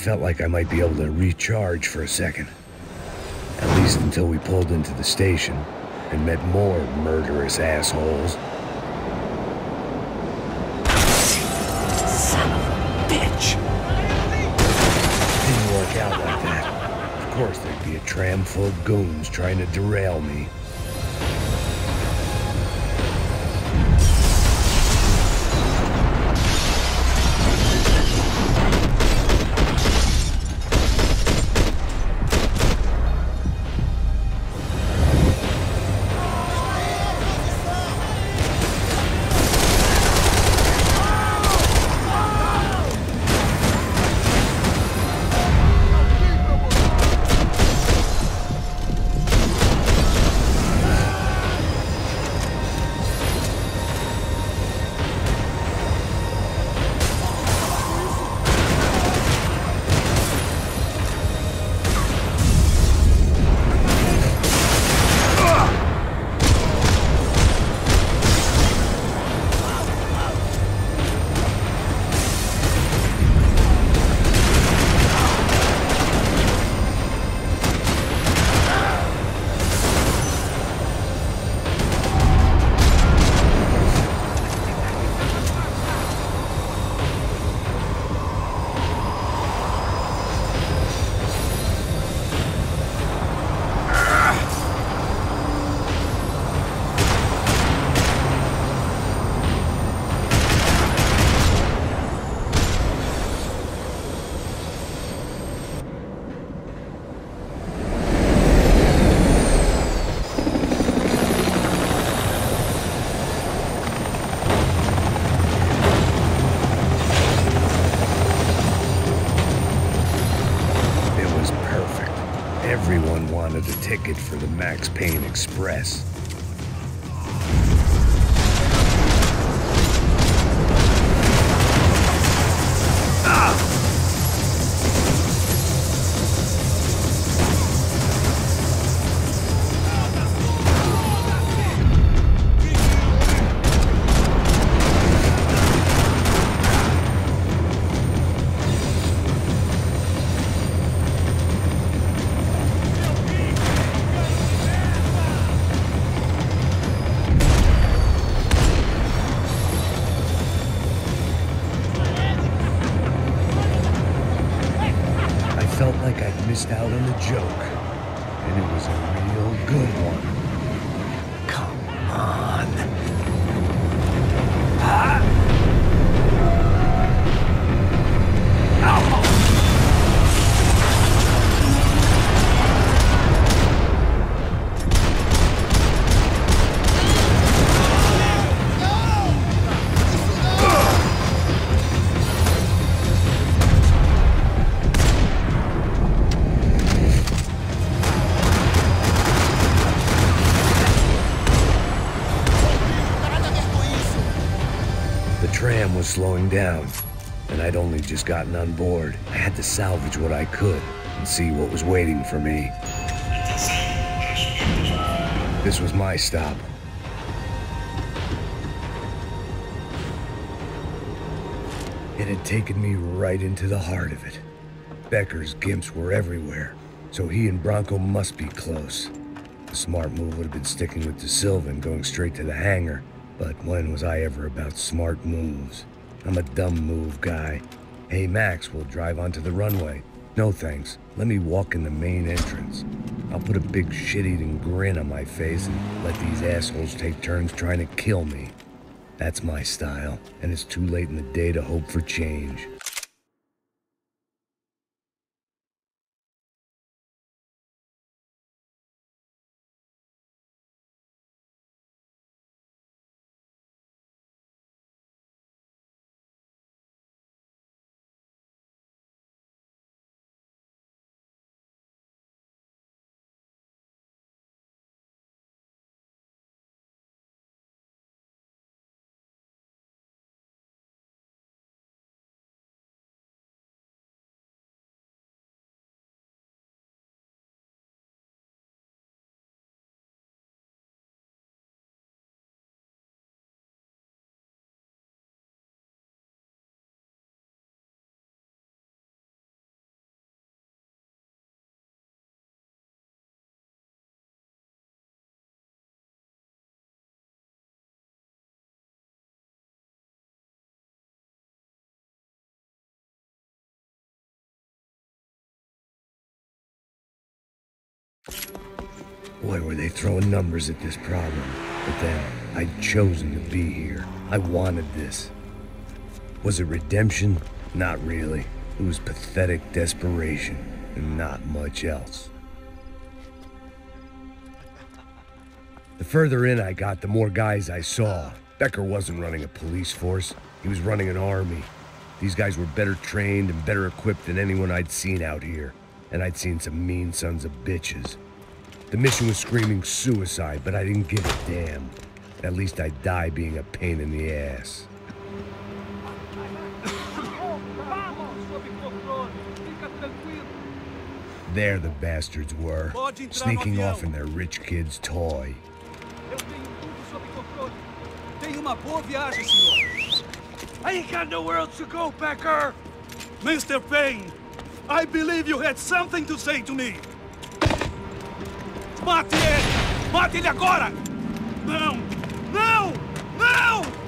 felt like I might be able to recharge for a second. At least until we pulled into the station and met more murderous assholes.
Son of a bitch!
Didn't work out like that. Of course, there'd be a tram full of goons trying to derail me. Everyone wanted a ticket for the Max Payne Express. I felt like I'd missed out on the joke, and it was a real good one.
Come on. Ah! Ow!
The tram was slowing down, and I'd only just gotten on board. I had to salvage what I could and see what was waiting for me. This was my stop. It had taken me right into the heart of it. Becker's gimps were everywhere, so he and Bronco must be close. The smart move would have been sticking with De Silva and going straight to the hangar. But when was I ever about smart moves? I'm a dumb move guy. Hey Max, we'll drive onto the runway. No thanks. Let me walk in the main entrance. I'll put a big shit-eating grin on my face and let these assholes take turns trying to kill me. That's my style, and it's too late in the day to hope for change. Boy, were they throwing numbers at this problem. But then, I'd chosen to be here. I wanted this. Was it redemption? Not really. It was pathetic desperation, and not much else. The further in I got, the more guys I saw. Becker wasn't running a police force. He was running an army. These guys were better trained and better equipped than anyone I'd seen out here. And I'd seen some mean sons of bitches. The mission was screaming suicide, but I didn't give a damn. At least I'd die being a pain in the ass. There the bastards were, sneaking off in their rich kid's toy.
Tenha uma boa viagem, senhor.
I ain't got nowhere else to go, Becker!
Mr. Payne, I believe you had something to say to me. Mate ele! Mate ele agora! Não! Não! Não!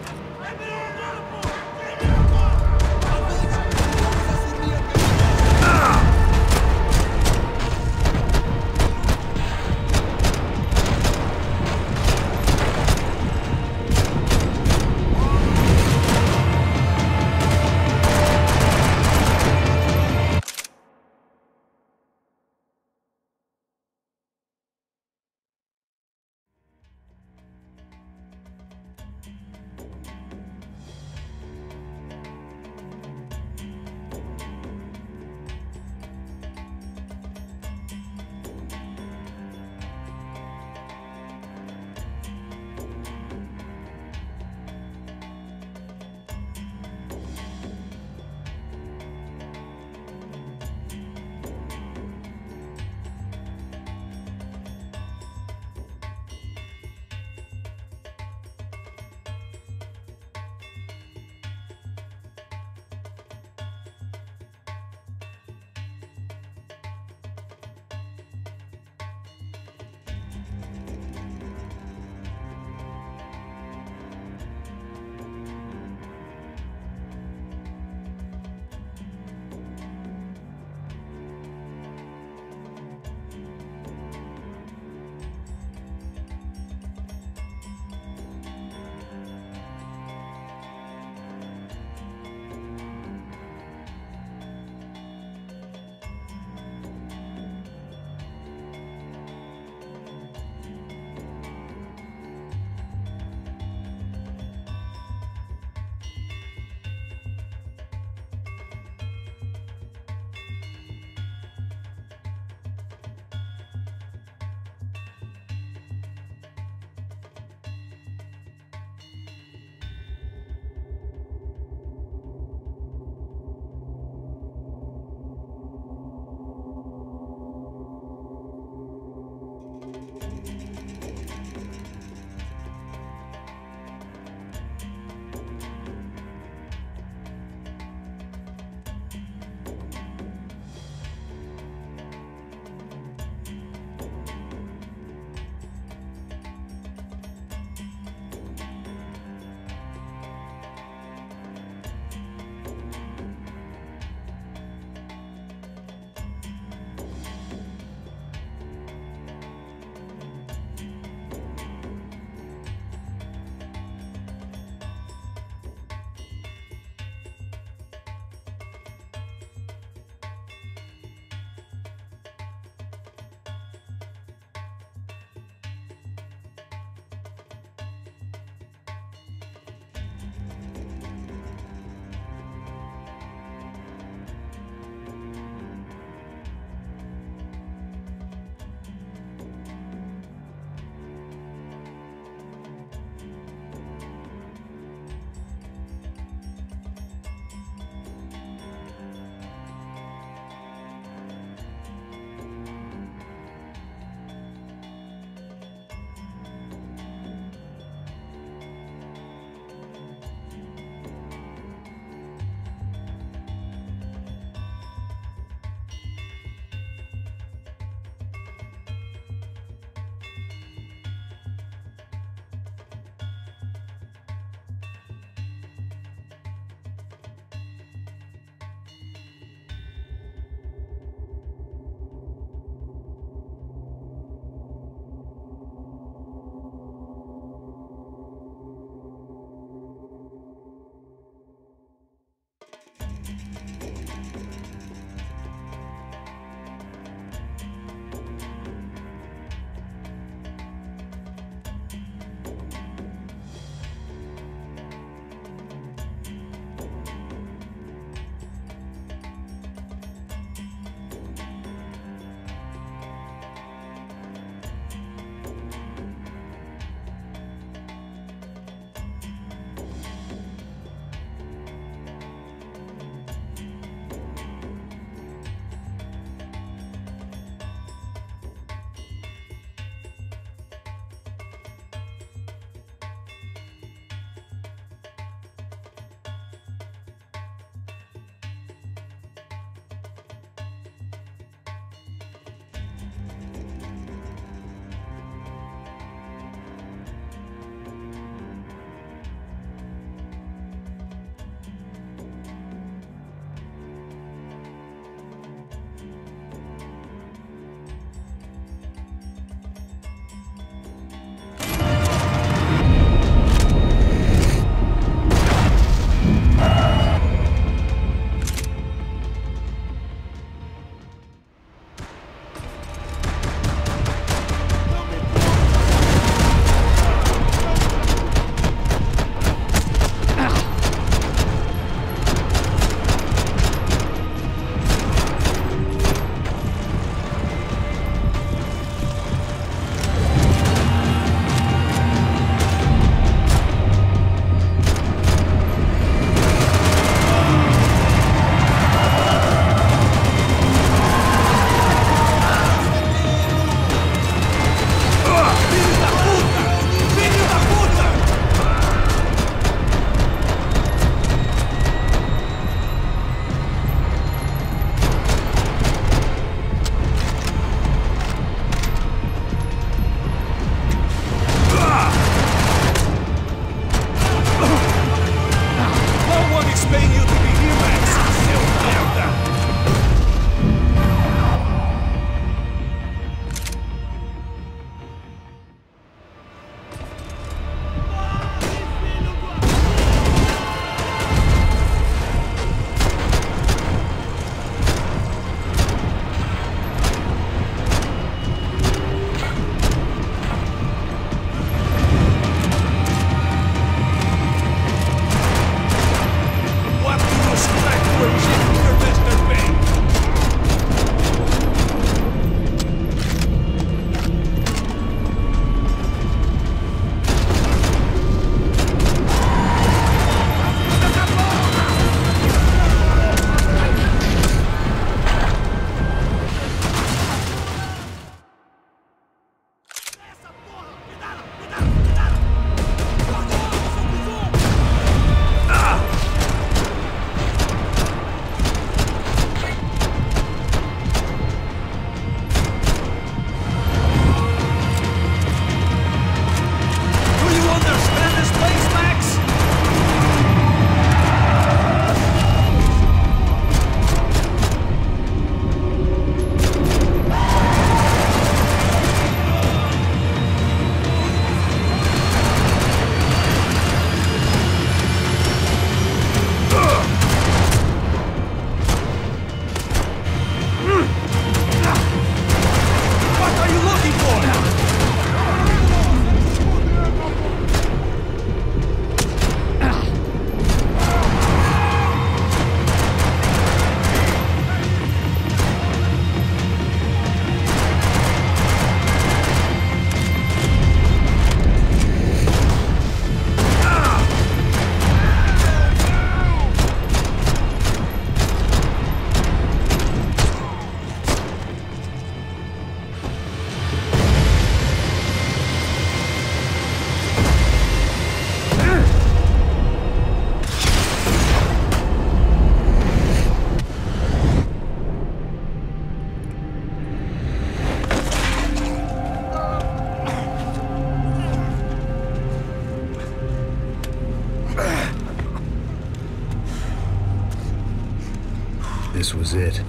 This was it.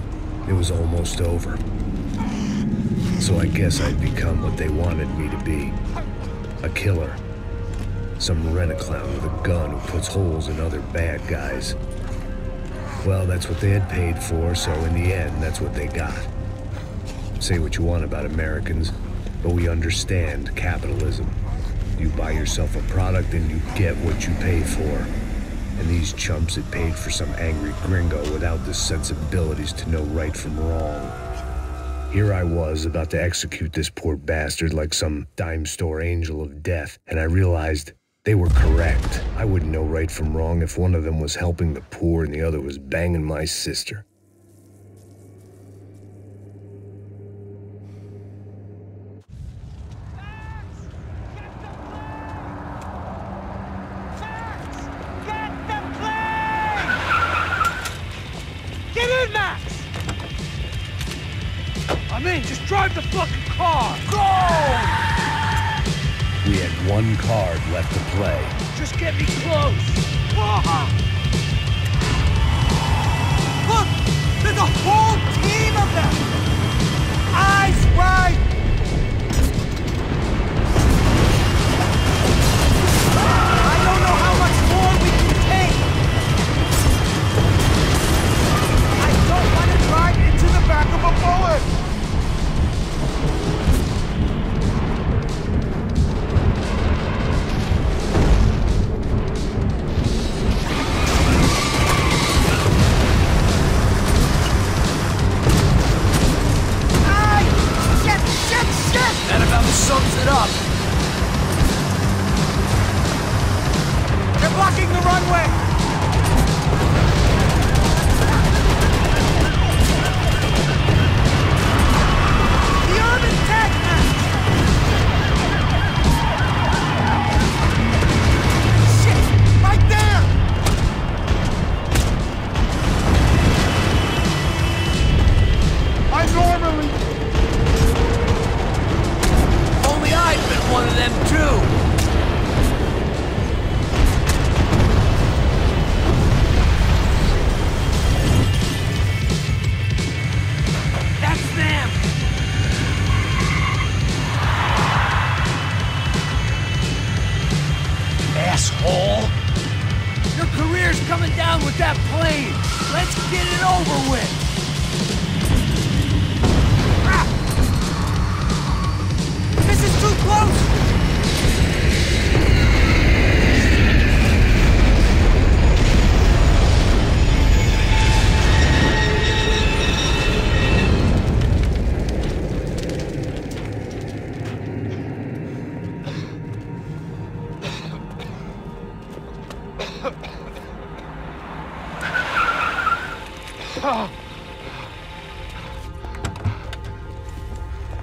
It was almost over. So I guess I'd become what they wanted me to be. A killer. Some rent-a-clown with a gun who puts holes in other bad guys. Well, that's what they had paid for, so in the end, that's what they got. Say what you want about Americans, but we understand capitalism. You buy yourself a product and you get what you pay for. And these chumps had paid for some angry gringo without the sensibilities to know right from wrong. Here I was, about to execute this poor bastard like some dime store angel of death, and I realized they were correct. I wouldn't know right from wrong if one of them was helping the poor and the other was banging my sister.
Get in, Max! I'm in, just drive the fucking car! Go!
We had one card left to play.
Just get me close! Look! There's a whole team of them! Eyes right! I don't know how much more we can take! I don't want to drive into the back of a bullet!
That about sums it up.
They're blocking the runway! The urban tech match! Shit! Right there! I normally...
I've been one of them too. That's them. Asshole. Your career's coming down with that plane. Let's get it over with.
This is too close!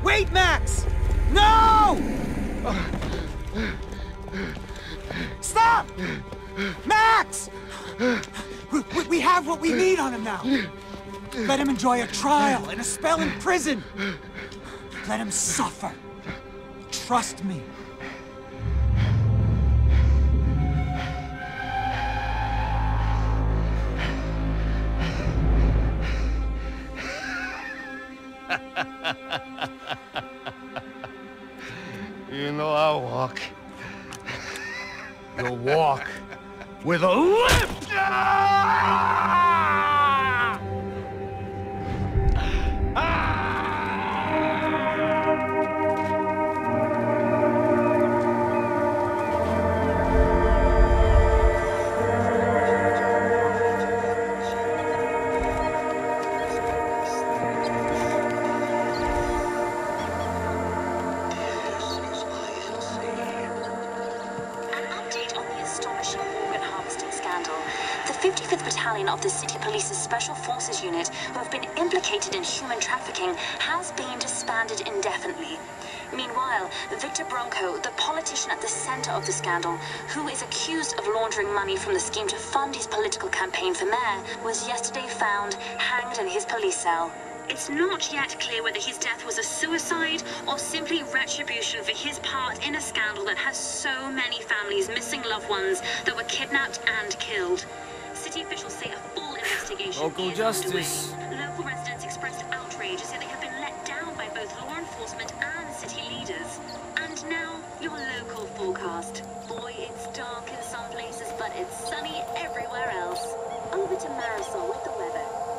Wait, Max! No! Stop! Max! We have what we need on him now. Let him enjoy a trial and a spell in prison. Let him suffer. Trust me.
You know I'll walk.
You'll walk with a limp!
The 55th Battalion of the City Police's Special Forces Unit, who have been implicated in human trafficking, has been disbanded indefinitely. Meanwhile, Victor Bronco, the politician at the center of the scandal, who is accused of laundering money from the scheme to fund his political campaign for mayor, was yesterday found hanged in his police cell. It's not yet clear whether his death was a suicide or simply retribution for his part in a scandal that has so many families missing loved ones that were kidnapped and killed. City officials say a full investigation investigation
Local
is
justice.
underway. Local residents expressed outrage as they have been let down by both law enforcement and city leaders. And now, your local forecast. Boy, it's dark in some places, but it's sunny everywhere else. Over to Marisol with the weather.